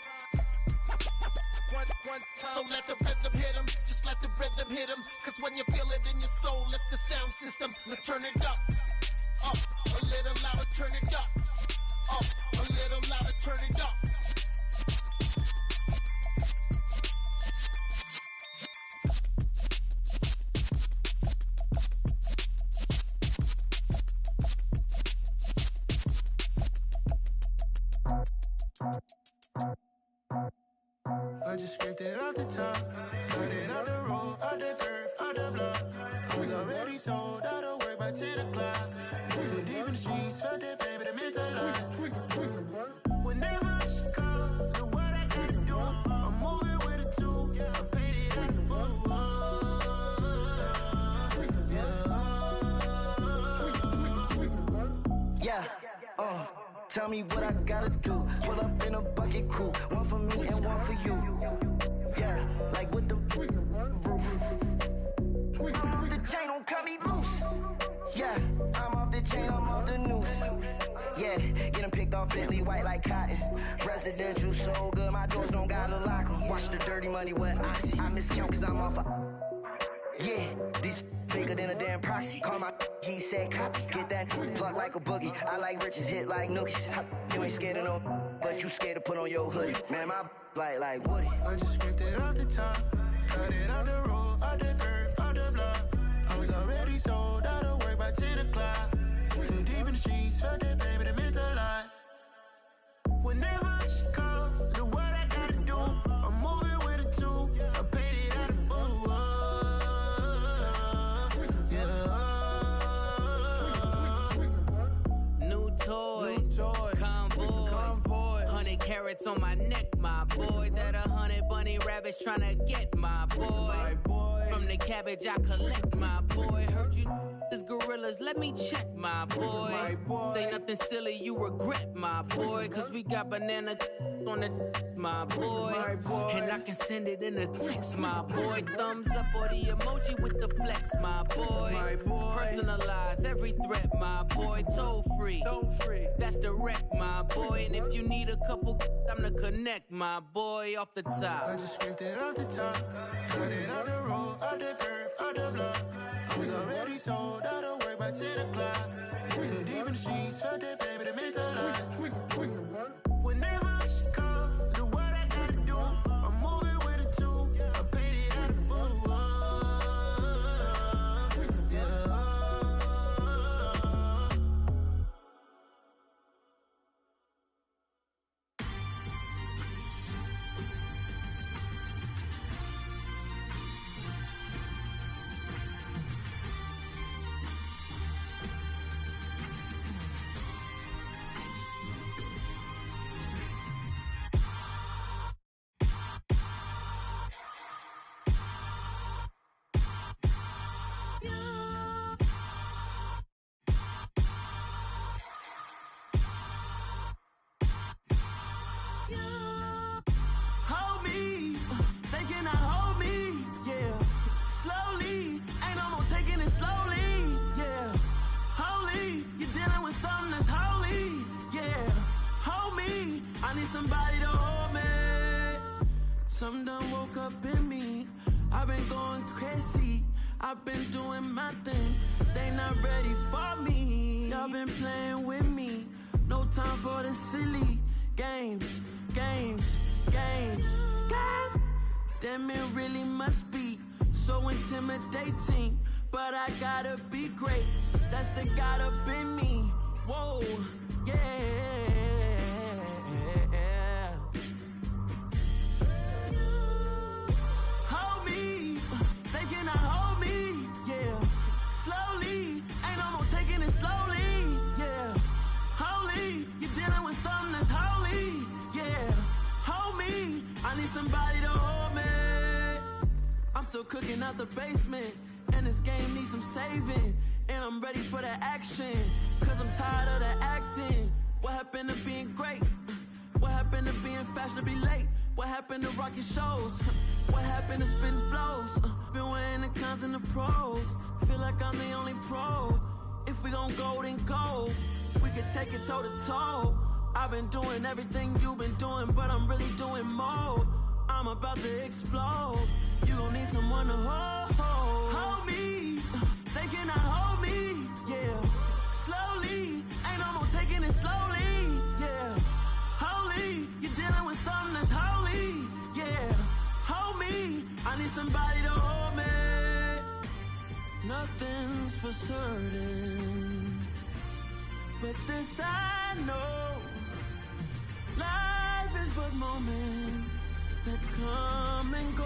So let the rhythm hit him, just let the rhythm hit him. Cause when you feel it in your soul, lift the sound system. Let's turn it up, a little louder, turn it up, a little louder, turn it up. I just scraped it off the top, cut it out the road, out the curve, out the block. I was already sold, out of work by 10 o'clock. Too deep in the streets, felt that pain, but it meant a lot. Whenever she calls, do what I gotta do. I'm moving with a two, I paid it out the road. Yeah, tell me what I gotta do. Pull up in a bucket crew, one for me and one for you. Yeah, like with the roof. I'm off the chain, don't cut me loose. Yeah, I'm off the chain, I'm off the noose. Yeah, get them picked off Bentley, white like cotton. Residential so good, my doors don't gotta lock 'em. Watch the dirty money with oxy. I miscount cause I'm off yeah, these bigger than a damn proxy. Call my he said copy. Get that plug like a boogie. I like riches, hit like nookies. You ain't scared of no, but you scared to put on your hoodie. Man, my like Woody. I just scraped it off the top, cut it out the road, out the curve, out the block. I was already sold, out of work by 10 o'clock. Too deep in the streets, felt that pain, but it meant a lot. Whenever she calls, do what I gotta do. I'm moving with a two, I paid it out of full. New toys, convoys, 100 carats on my neck, my boy. That 100 bunny rabbits tryna get, my boy. From the cabbage I collect, my boy. Heard you is gorillas, let me check, my boy. Say nothing silly, you regret, my boy. Cause we got banana on the my boy. And I can send it in a text, my boy. Thumbs up or the emoji with the flex, my boy. Personalize every threat, my boy. Toll free. That's direct, my boy. And if you need a couple, I'm to connect, my boy, off the top. I just scraped it off the top, cut it on the road, on the curve, on the block. I was already sold, I don't work by 10 o'clock. Too deep in the streets, felt that baby, the mental lie. Whenever she calls, do what I gotta do. I'm moving with a two, I paid it out of full. Hold me, they cannot hold me, yeah. Slowly, ain't no more taking it slowly, yeah. Holy, you're dealing with something that's holy, yeah. Hold me, I need somebody to hold me. Something done woke up in me, I've been going crazy. I've been doing my thing, they not ready for me. Y'all been playing with me, no time for the silly games. Damn, it really must be so intimidating. But I gotta be great, that's the God up in me. Whoa, yeah. Hold me, they cannot hold me, yeah. Slowly, ain't no more taking it slowly, yeah. Holy, you're dealing with something that's holy, yeah. Hold me, I need somebody to hold me. I'm still cooking out the basement, and this game needs some saving. And I'm ready for the action, cause I'm tired of the acting. What happened to being great? What happened to being fashionably late? What happened to rocking shows? What happened to spitting flows? Been wearing the cons and the pros. Feel like I'm the only pro. If we gon' go, then go. We could take it toe to toe. I've been doing everything you've been doing, but I'm really doing more. I'm about to explode. You gon' need someone to hold. Hold me, they cannot hold me, yeah. Slowly, ain't no more taking it slowly, yeah. Holy, you're dealing with something that's holy, yeah. Hold me, I need somebody to hold me. Nothing's for certain, but this I know. Life is but moments that come and go.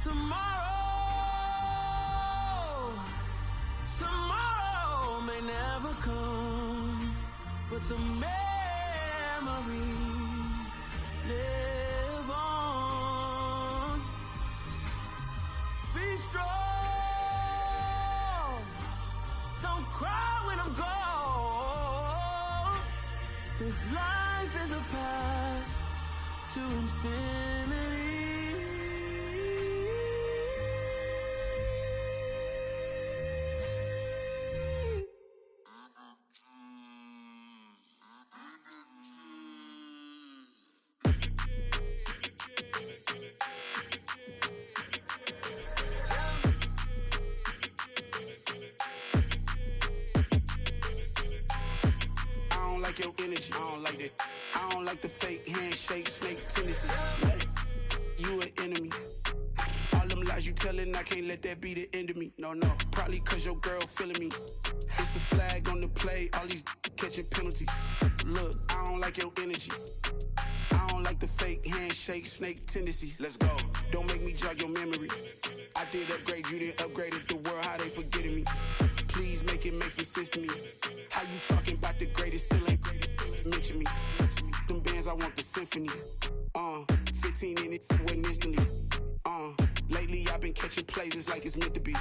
Tomorrow may never come, but the memories live on. Be strong, don't cry when I'm gone. This life is a path to infinity. Your energy, I don't like that. I don't like the fake handshake, snake tendency. You an enemy. All them lies you telling, I can't let that be the end of me. No, probably cause your girl feeling me. It's a flag on the play, all these catching penalties. Look, I don't like your energy. I don't like the fake handshake, snake tendency. Let's go. Don't make me jog your memory. I did upgrade, you didn't upgrade it. The world, how they forgetting me. Please make it make some sense to me. How you talking about the greatest, still ain't great. mention me. Them bands, I want the symphony. 15 in it, wasn't instantly. Lately I've been catching plays, it's like it's meant to be.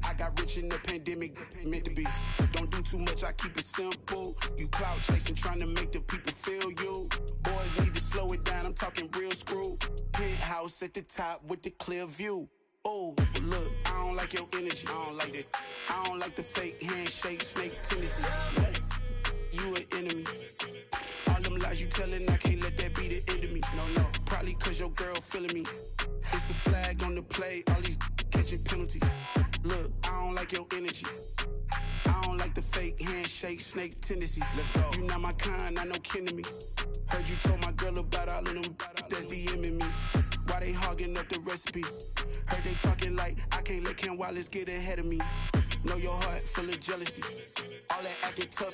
I got rich in the pandemic, meant to be. Don't do too much, I keep it simple. You clout chasing, trying to make the people feel you. Boys need to slow it down, I'm talking real screw. Penthouse at the top with the clear view. Oh, look, I don't like your energy, I don't like that. I don't like the fake handshake, snake tendency. You an enemy. All them lies you telling, I can't let that be the end of me. No, probably cause your girl feeling me. It's a flag on the play, all these catching penalties. Look, I don't like your energy. I don't like the fake handshake, snake tendency. Let's go. You not my kind, I know kin to me. Heard you told my girl about all of them that's DMing me. Why they hogging up the recipe? Heard they talking like I can't let Ken Wallace get ahead of me. Know your heart full of jealousy. All that acting tough,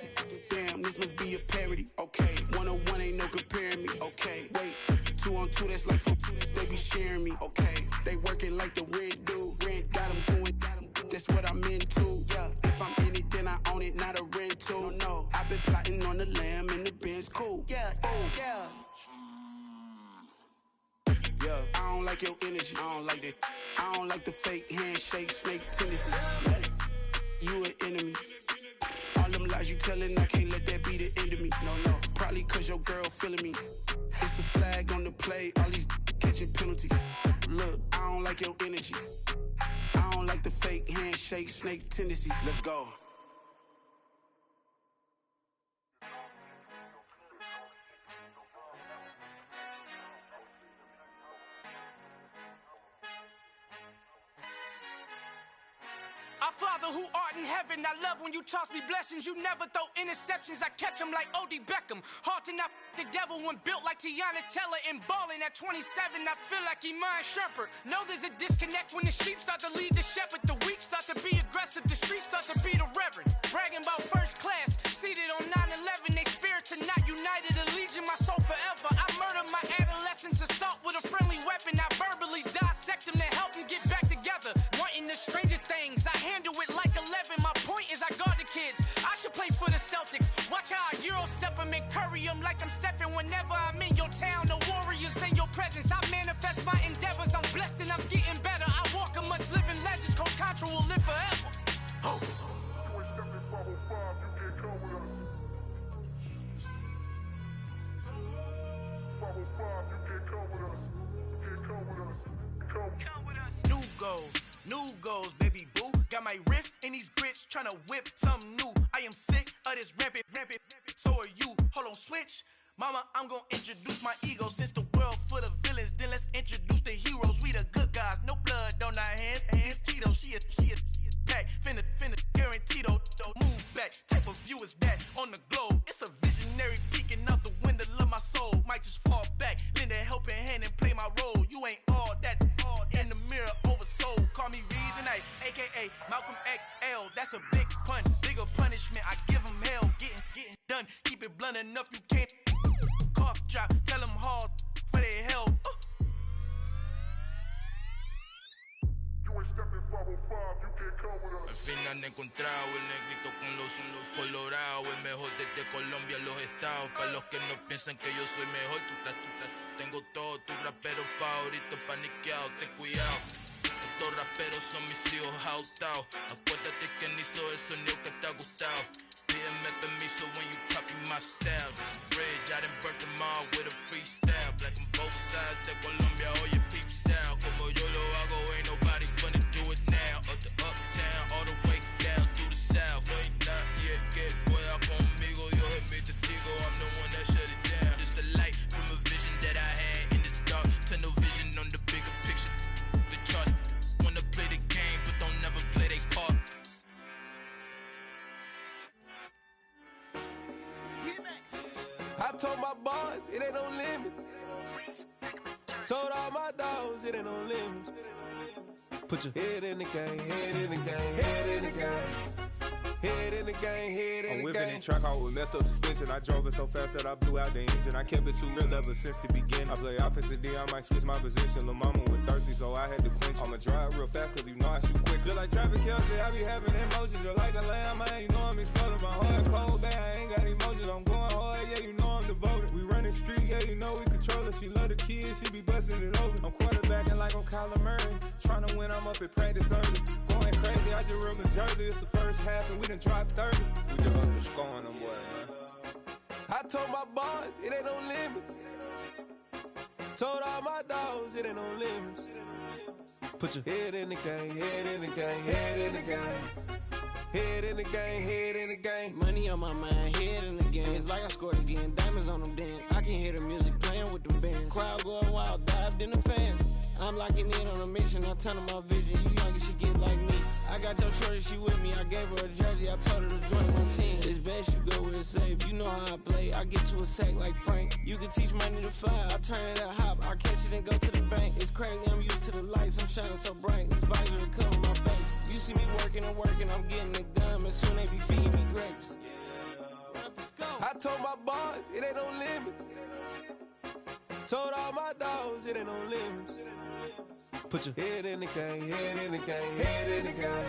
damn, this must be a parody. Okay, 1-on-1 ain't no comparing me. Okay, wait, 2-on-2, that's like for they be sharing me. Okay, they working like the rent do. Rent got them going, that's what I'm into. Yeah, if I'm in it, then I own it, not a rental. No, I've been plotting on the lamb and the Benz cool. Yeah, yeah. Yeah, I don't like your energy, I don't like that. I don't like the fake handshake, snake tendency. You an enemy. All them lies you telling, I can't let that be the end of me. No, probably cause your girl feeling me. It's a flag on the play, all these catching penalties. Look, I don't like your energy. I don't like the fake handshake, snake tendency. Let's go. Our Father who art in heaven, I love when you toss me blessings. You never throw interceptions, I catch them like O.D. Beckham. Hard to not the devil when built like Tiana Teller and balling at 27, I feel like Iman Shumpert. Know there's a disconnect when the sheep start to lead the shepherd. The weak start to be aggressive, the streets start to be the reverend. Bragging about first class, seated on 9/11. They spirits are not united, a legion, my soul forever. I murder my adolescence, assault with a friendly weapon. I verbally dissect them to help them get back together. Wanting the stranger things, I handle it like 11. My point is I guard the kids. I should play for the Celtics. Watch how I Euro step them and curry them like I'm Stephen. Whenever I'm in your town, the Warriors in your presence. I manifest my endeavors. I'm blessed and I'm getting better. I walk amongst living legends. Coach Contra will live forever. Oh. New goals, baby boo. Got my wrist in these grits, tryna whip something new. I am sick of this rampant. So are you. Hold on, switch. Mama, I'm gonna introduce my ego. Since the world full of villains, then let's introduce the heroes. We the good guys, no blood on our hands. Hands Cheeto, she a pack. Finna, guaranteed don't move back. Type of view is that on the globe? It's a visionary peeking out the window of my soul. Might just fall back, lend a helping hand and play my role. You ain't all that in the mirror oversold. Call me Reason A, aka Malcolm XL. That's a big pun, bigger punishment. I give him hell, getting done. Keep it blunt enough, you can't cough drop. Tell them hard for their health. Al fin han encontrado el negrito con los colorados, el mejor desde Colombia a los estados. Para los que no piensan que yo soy mejor, tengo todo, tu rapero favorito paniqueado, ten cuidado. Estos raperos son mis hijos jautados. Acuérdate que ni hizo el sonido que te ha gustado. Pídeme permiso when you copy my style. This bridge, I done burnt them all with a freestyle. Black on both sides de Colombia, oye peep style. Como yo lo hago, ain't nobody finna do it now. Up to uptown, all the way down through the south. No hay nadie que pueda conmigo, Dios es mi testigo. I'm the one that shut it down. Just the light from a vision that I had in the dark. Tunnel vision on the bigger picture. The charts wanna play the game, but don't never play their part. I told my boys, it ain't no limits. Told all my dogs, it ain't no limits. Put your head in the game, head in the game, head in the game. Head in the game, head in the game. I'm whipping in track out with messed up suspension. I drove it so fast that I blew out the engine. I kept it too real ever since the beginning. I play offensive D, I might switch my position. Lil' mama was thirsty, so I had to quench. I'ma drive real fast, cause you know I shoot quick. Just like traffic Kelsey, I be having emotions. Just like a lamb, man, you know I'm exploding. My heart cold, bad, I ain't got emotions. I'm going hard, yeah, you know I'm you know we control her. She love the kids, she be busting it over. I'm quarterbacking like I'm Kyler Murray. Trying to win, I'm up at practice early. Going crazy, I just rode the jersey. It's the first half and we done dropped 30. We just up to scoring them, boy, man. I told my boys, it ain't no limits. Told all my dogs, it ain't no limits. Put your head in the game, head in the game, head in the game. Head in the game, head in the game. Money on my mind, head in the game. It's like I scored again, diamonds on them dance. I can hear the music playing with them bands. Crowd going wild, dived in the fans. I'm locking in on a mission, I'm turning my vision. You young, she get like me. I got your shorty, she with me. I gave her a jersey, I told her to join my team. It's best you go where it's safe. You know how I play. I get to a sack like Frank. You can teach money to fly. I turn it a hop. I catch it and go to the bank. It's crazy, I'm used to the lights. I'm shining so bright. This visor to cover my face. You see me working and working. I'm getting it done. And soon they be feeding me grapes. I told my boys, it ain't no limits. Told all my dogs, it ain't no limits. Put your head in the game, head in the game, head in the game.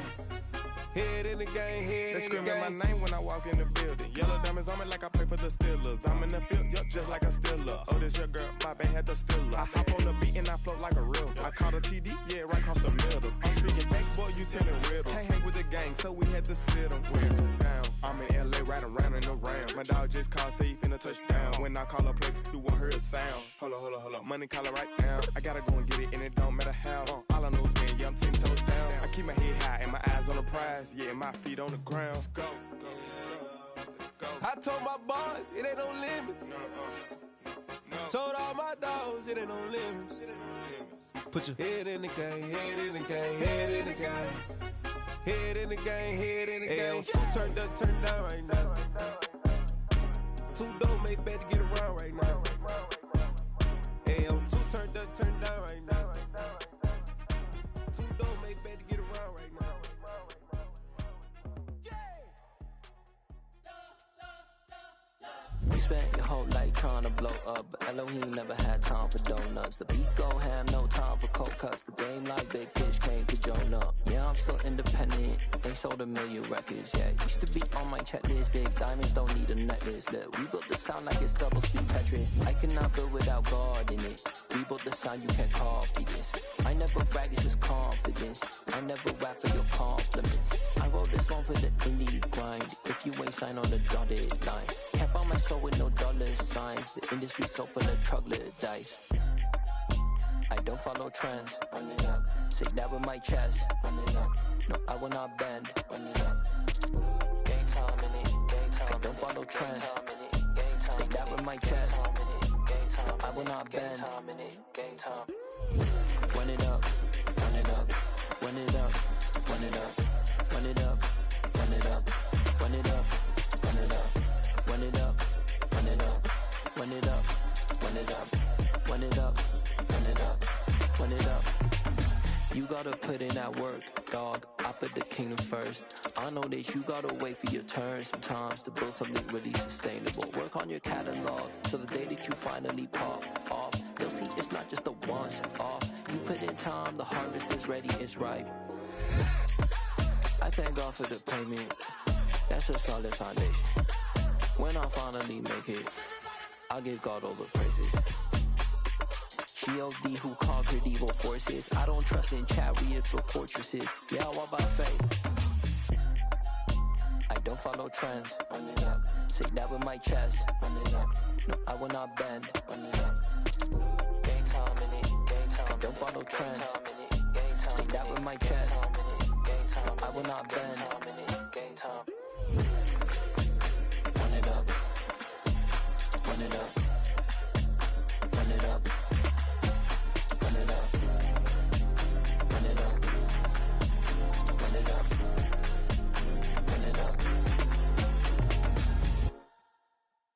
Head in the game, head in the game. They screaming my name when I walk in the building. Yellow diamonds on me like I play for the Steelers. I'm in the field, yup, just like a Steeler. Oh, this your girl, my band had the Steeler. I hop on the beat and I float like a river. I caught a TD, yeah, right across the middle. I'm speaking thanks, boy, you telling riddles. Can't hang with the gang, so we had to sit them down. I'm in LA, riding around in the Ram. My dog just called, say he finna touchdown. When I call a play, you won't hear a sound. Hold up, money calling right now. I gotta go and get it, and it don't matter how. All I know is man, yeah, I'm 10 toes down. I keep my head high and my eyes on the prize. Yeah, and my feet on the ground. Let's go. I told my boys, it ain't no limits. Told all my dogs, it ain't no limits. Put your head in the game, head in the game, head in the game. Head in the game, head in the game. Turned up, turned down right now. Too dope, make better get around right now. Hey, I'm too turned up, turned down right now. Too dope, make better get around right now. We spent your whole life trying to blow up, but Elohim never had time for donuts. The beat go ham, no time for cold cuts. The game like Big Pitch came to Jonah. Yeah, I'm still independent, they sold 1 million records. Yeah, used to be on my checklist. Big diamonds don't need a necklace. Look, we built the sound like it's double speed Tetris. I cannot build without God in it. We built the sound, you can't copy this. I never brag, it's just confidence. I never rap for your compliments. I wrote this one for the indie grind. If you ain't signed on the dotted line, can't buy my soul with no dollar signs. The industry so full of troglodytes. I don't follow trends. Run it up. Say that with my chest. Run it up. No, I will not bend. Run it up. Gang time in it. Gang time. I don't follow trends. Say that with my chest. No, I will not bend. Gang time. Run it up. Run it up. Run it up. Run it up. Run it up. Run it up. Run it up. Run it up. Run it up. Run it up. Run it up. Run it up. Run it up. Run it up. Run it up. You gotta put in that work, dog. I put the kingdom first. I know that you gotta wait for your turn sometimes to build something really sustainable. Work on your catalog so the day that you finally pop off, you'll see it's not just a once off. You put in time, the harvest is ready, it's ripe. I thank God for the payment. That's a solid foundation. When I finally make it, I'll give God all the praises. G.O.D. who conquered evil forces. I don't trust in chariots or fortresses. Yeah, I walk by faith. I don't follow trends. Run it up. Say that with my chest. Run it up. No, I will not bend. Run it up. Gang time in it. Gang time. I don't follow trends. Say that with my chest. No, I will not bend. Gang time. Run it up. Run it up. Run it up. Run it up. Run it up. Run it up. Run it up.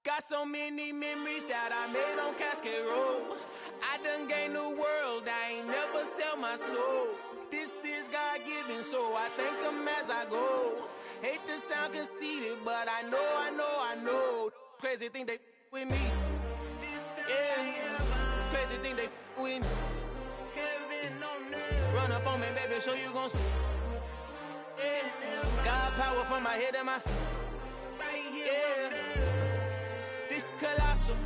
Got so many memories that I made on Cascade Road. I done gained the world, I ain't never sell my soul. This is God-given, so I thank him as I go. Hate to sound conceited, but I know. Crazy thing they with me. Yeah, crazy thing they with me. Run up on me, baby, so you gon' see. Yeah, got power from my head and my feet. Yeah, this colossal.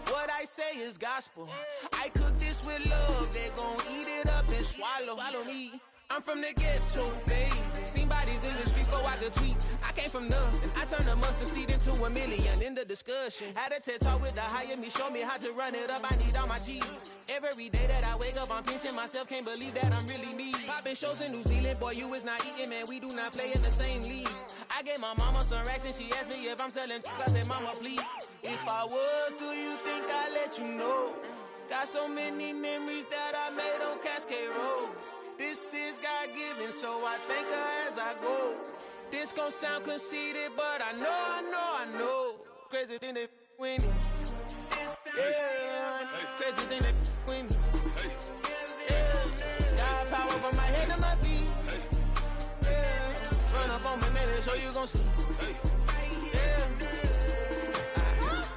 What I I say is gospel. I cook this with love, they gon' eat it up and swallow me. I'm from the ghetto, babe. Seen bodies in the street before I could tweet. I came from nothing. I turned a mustard seed into a million in the discussion. Had a TED talk with the higher me, show me how to run it up. I need all my cheese. Every day that I wake up, I'm pinching myself. Can't believe that I'm really me. Popping shows in New Zealand, boy, you is not eating, man. We do not play in the same league. I gave my mama some racks and she asked me if I'm selling. I said, mama, please. If I was, do you think I'd let you know? Got so many memories that I made on Cascade Road. This is God-given, so I thank her as I go. This gon' sound conceited, but I know. Crazy thing they with me. Yeah, crazy thing they with me. Yeah, got power from my head to my feet. Yeah, run up on me, maybe, so you gon' see. Yeah.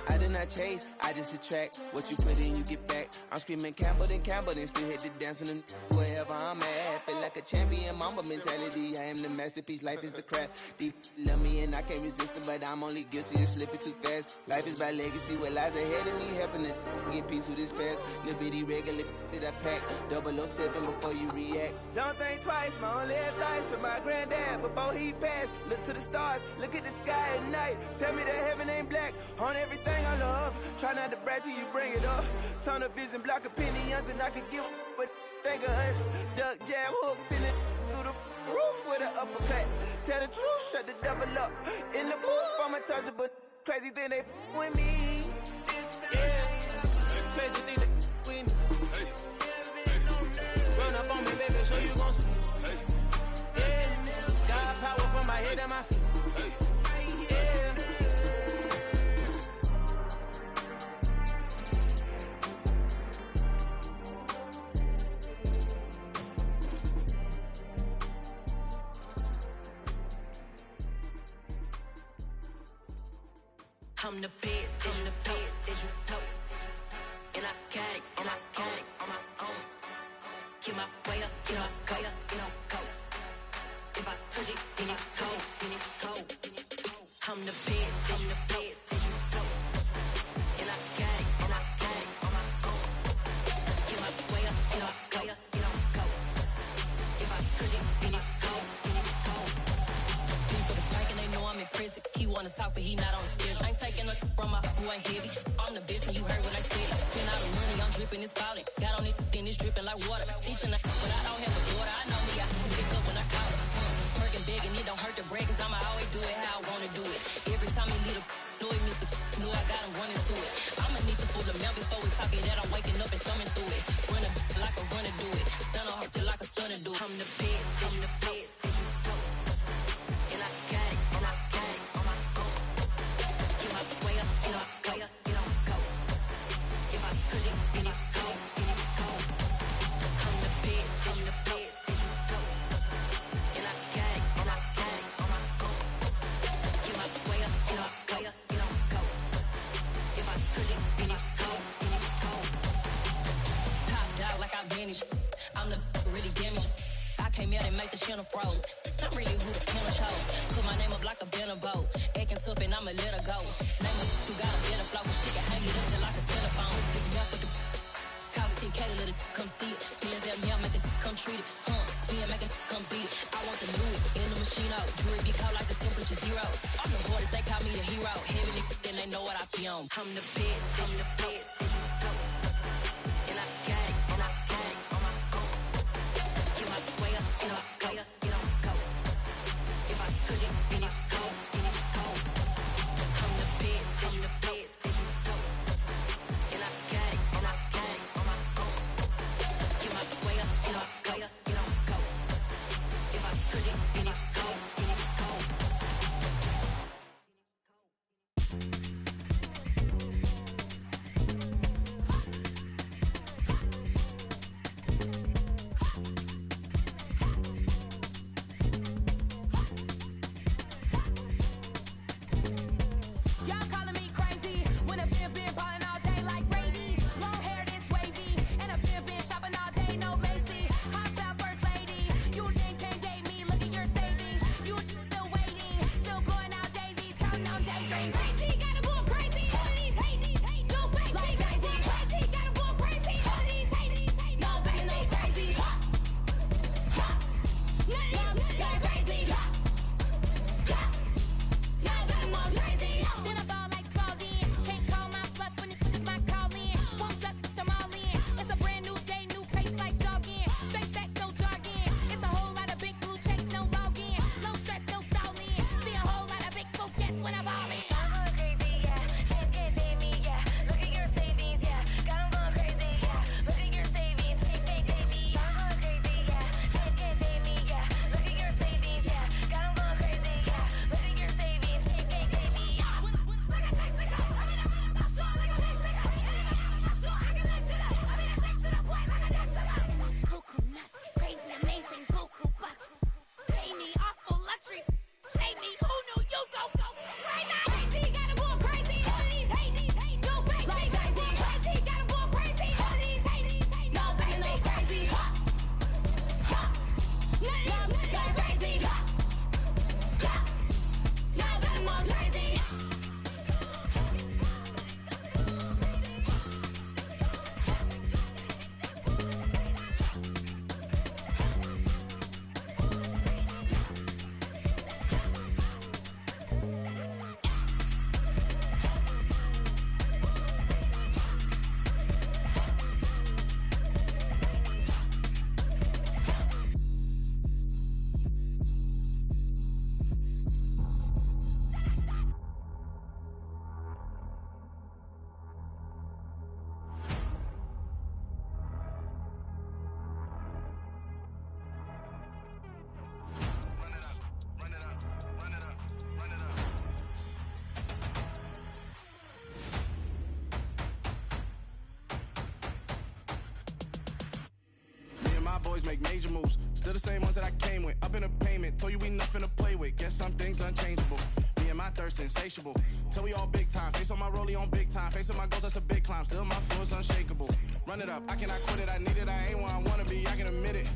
I did not chase, I just attract. What you put in, you get back. I'm screaming Campbell, then still hit the dancing and wherever I'm at. Feel like a champion, mamba mentality. I am the masterpiece, life is the crap. Deep love me and I can't resist it, but I'm only guilty of slipping too fast. Life is by legacy, what lies ahead of me, helping to get peace with this past. Little bitty regular that I pack, 007 before you react. Don't think twice, my only advice for my granddad before he passed. Look to the stars, look at the sky at night. Tell me that heaven ain't black on everything I love. Try not to brag till you bring it up. Tunnel vision, block opinions, and I could give but think of us. Duck jab hooks in it through the roof with an uppercut. Tell the truth, shut the devil up. In the booth, I'm untouchable. Crazy thing they with me. Yeah, crazy thing they with me. Run up on me, baby, so you gon' see. Yeah, got power from my head and my feet. I'm the best, I'm the best, as you know. And I got it, and I got it on my own. Get my way up, get up, go, get on go. If I touch it, then it's cold, then it's cold. I'm the best, I'm the best, as you know. And I got it, and I got it on my own. Get my way up, get up, go, get on go. If I touch it, then it's cold, then it's cold. People the bank and they know I'm in prison. He wanna talk, but he not on the schedule. I ain't taking a from my boy ain't heavy. I'm the best and you heard what I said. Spend all the money, I'm dripping, it's falling. Got on it, then it's dripping like water. Teaching her, but I don't have a daughter. I know me, I can pick up when I call her. Working big and it don't hurt the break, cause I'ma always do it how I wanna do it. Every time he lead a know it, Mr. Know I got him running to it. I'ma need to pull the mail before we talk it that I'm waking up and thumbing through it. Run a like a runner do it. Stun on her till like a stunner do it. I'm the best, I'm the best, as you know. And I got it, and I got it on my own. Get my way up, get up, go, get on go. If I touch it, then it's cold, then it's cold. I'm the best, I'm the best, as you know. And I got it, and I got it on my own. Get my way up, get up, go, get on go. If I touch it, then it's cold, then it's cold. Top dog like I manage. I'm the really damaged. I came out and make the channel froze. I'm really who the panel chose. Put my name up like a banner boat. Acting tough and I'ma let her go. Name her who got a better flow. She can hang it up just like a telephone. Stick me up with the cost 10K to let it come see it. Hands at me, I make it come treat it. Spin, make it come beat it. I want the Louis in the machine out. Jewelry be cold like the temperature zero. I'm the hardest, they call me the hero. Heavy then they know what I be on. I'm the best, I'm the best, as you know. And I got it, and I got it on my own. Get my way up, get up, go, get on go. If I touch it, then it's cold, then it's cold. I'm the best, I'm the best, as you know. And I got it, and I got it on my own. Get my way up, get up, go, get on go. If I touch it, then it's cold, then it's cold. Y'all calling me crazy when a been ballin' all day like Brady. Long hair this wavy, and a been shopping all day, no Macy. Hot out first lady, you think can't date me? Look at your boys make major moves. Still the same ones that I came with. Up in a payment, told you we nothing to play with. Guess some things unchangeable. Me and my thirst insatiable. Till we all big time. Face on my rollie on big time. Face on my goals, that's a big climb. Still my flow is unshakable. Run it up, I cannot quit it. I need it, I ain't where I wanna be, I can admit it.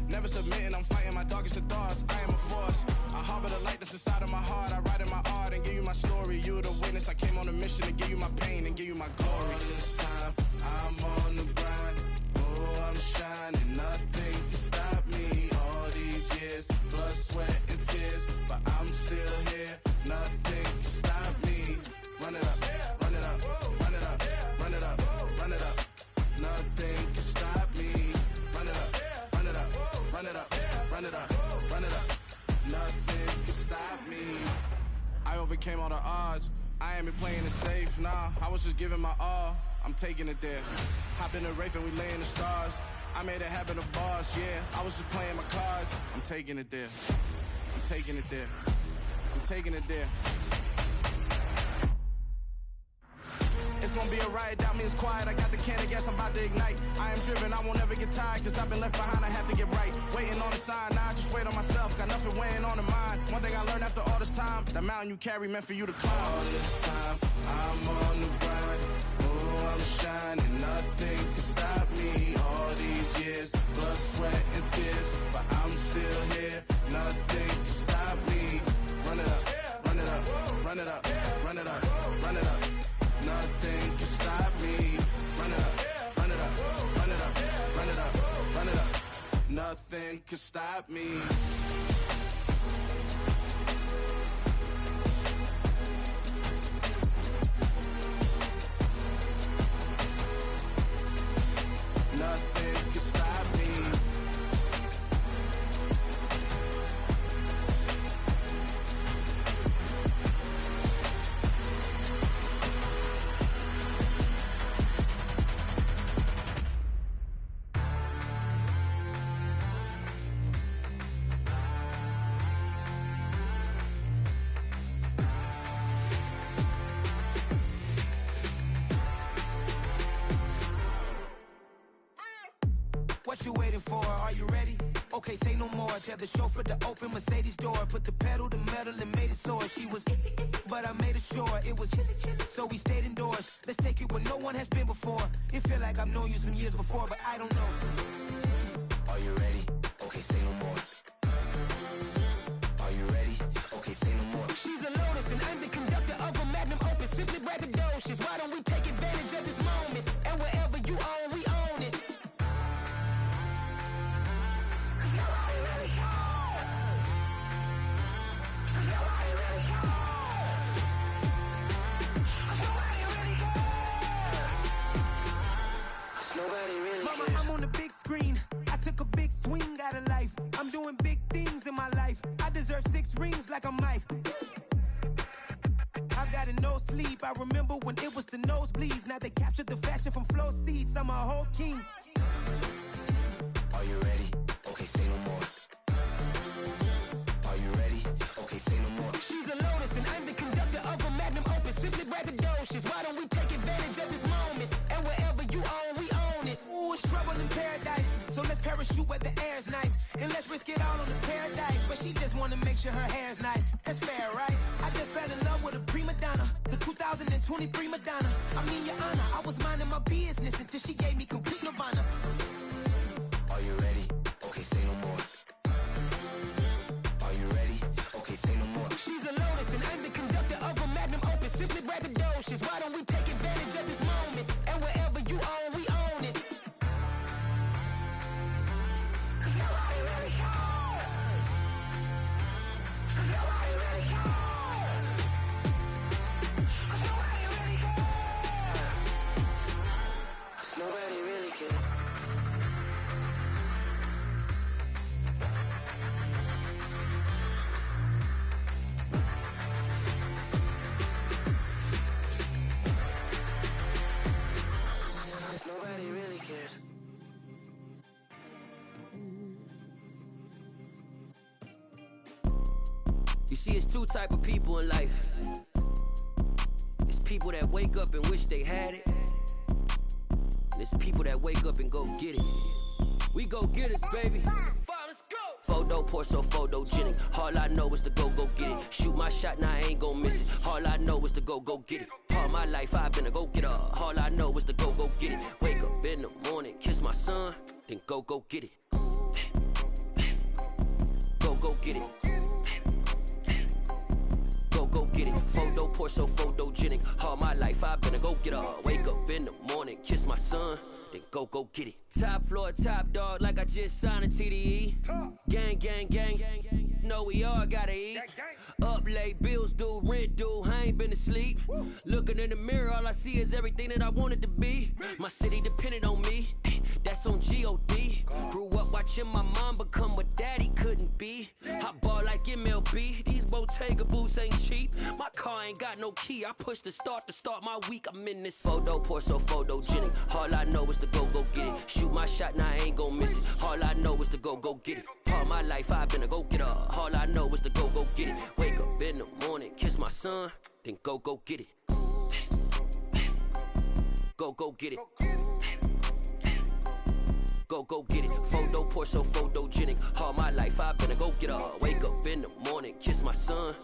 Never submitting, I'm fighting my darkest of thoughts. I am a force. I harbor the light that's inside of my heart. I write in my art and give you my story. You the witness. I came on a mission to give you my pain and give you my glory. All this time, I'm on the grind. Oh, I'm shining. Nothing can stop me. All these years, blood, sweat, and tears. But I'm still here. Nothing can stop me. Run it up, run it up, run it up, run it up, run it up. Nothing can stop me. Run it up, run it up, run it up, run it up, run it up. Nothing can stop me. I overcame all the odds. I ain't been playing it safe, nah. I was just giving my all. I'm taking it there. Hop in the Wraith and we lay in the stars. I made it happen to boss, yeah. I was just playing my cards. I'm taking it there. I'm taking it there. I'm taking it there. It's gonna be a riot, doubt me it's quiet. I got the can of gas, I'm about to ignite. I am driven, I won't ever get tired, cause I've been left behind, I have to get right. Waiting on the sign, now I just wait on myself. Got nothing weighing on the mind. One thing I learned after all this time, that mountain you carry meant for you to climb. All this time, I'm on the grind. Oh, I'm shining, nothing can stop me. All these years, blood, sweat, and tears. But I'm still here, nothing can stop me. Run it up, run it up, run it up, run it up, run it up. Nothing can stop me. Run it up, run it up, run it up, run it up, run it up. Nothing can stop me. Nothing can stop me. What you waiting for? Are you ready? Okay, say no more. Tell the chauffeur to open Mercedes door. Put the pedal to metal and made it soar. She was, but I made it sure it was. So we stayed indoors. Let's take it where no one has been before. It feel like I've known you some years before, but I don't know. Are you ready? Okay, say no more. Are you ready? Okay, say no more. She's a lotus and I'm the conductor of a magnum opus. Simply braggadocious. Why don't we take advantage of this moment? And wherever you own, we own it. Mama, I'm on the big screen. I took a big swing out of life. I'm doing big things in my life. I deserve 6 rings like I'm Mike. I've got no sleep. I remember when it was the nosebleeds. Now they captured the fashion from flow seats. I'm a whole king. Are you ready? Okay, say no more. Are you ready? Okay, say no more. She's a lotus and I'm the conductor of a magnum opus. Simply braggadocious. Why don't we take advantage of this moment? And wherever you own, we own it. Ooh, it's trouble in paradise. So let's parachute where the air's nice. And let's risk it all on the paradise. But she just wanna make sure her hair's nice. That's fair, right? I just fell in love with a prima donna. The 2023 Madonna. I mean, your honor, I was minding my business until she gave me complete nirvana. Are you ready? Okay, say no more. Are you ready? Okay, say no more. She's a lotus and I'm the conductor of a magnum opus. Simply braggadocious. Why don't we take advantage of this moment? And wherever you own, we own it. Nobody really cares. Nobody really cares. Nobody really cares. Nobody really cares. Nobody really cares. You see, it's 2 type of people in life. It's people that wake up and wish they had it. And it's people that wake up and go get it. We go get it, baby. Photo pour so photogenic. All I know is to go get it. Shoot my shot, now I ain't gon' miss it. All I know is to go get it. All my life I've been a go getter. All I know is to go get it. Wake up in the morning, kiss my son, then go get it. Go get it. Go get it. Photo pour so photogenic. All my life I've been a go getter. Wake up in the morning, kiss my son, then go get it. Top floor, top dog, like I just signed a TDE. Gang, gang, gang, gang, gang. Know we all gotta eat. Up late, bills due, rent due, I ain't been asleep. Looking in the mirror, all I see is everything that I wanted to be. My city depended on me, that's on G.O.D. Grew up watching my mom become what daddy couldn't be. I ball like MLB, these Bottega boots ain't cheap. My car ain't got no key, I push the start to start my week. I'm in this photo pour so photogenic. All I know is to go get it. Shoot my shot, now I ain't gon' miss it. All I know is to go get it. All my life I've been a go getter. All I know is to go get it. Wake up in the morning, kiss my son, then go get it. Go get it. Go get it. Photo pour so photogenic. All my life I've been a go getter. Wake up in the morning, kiss my son,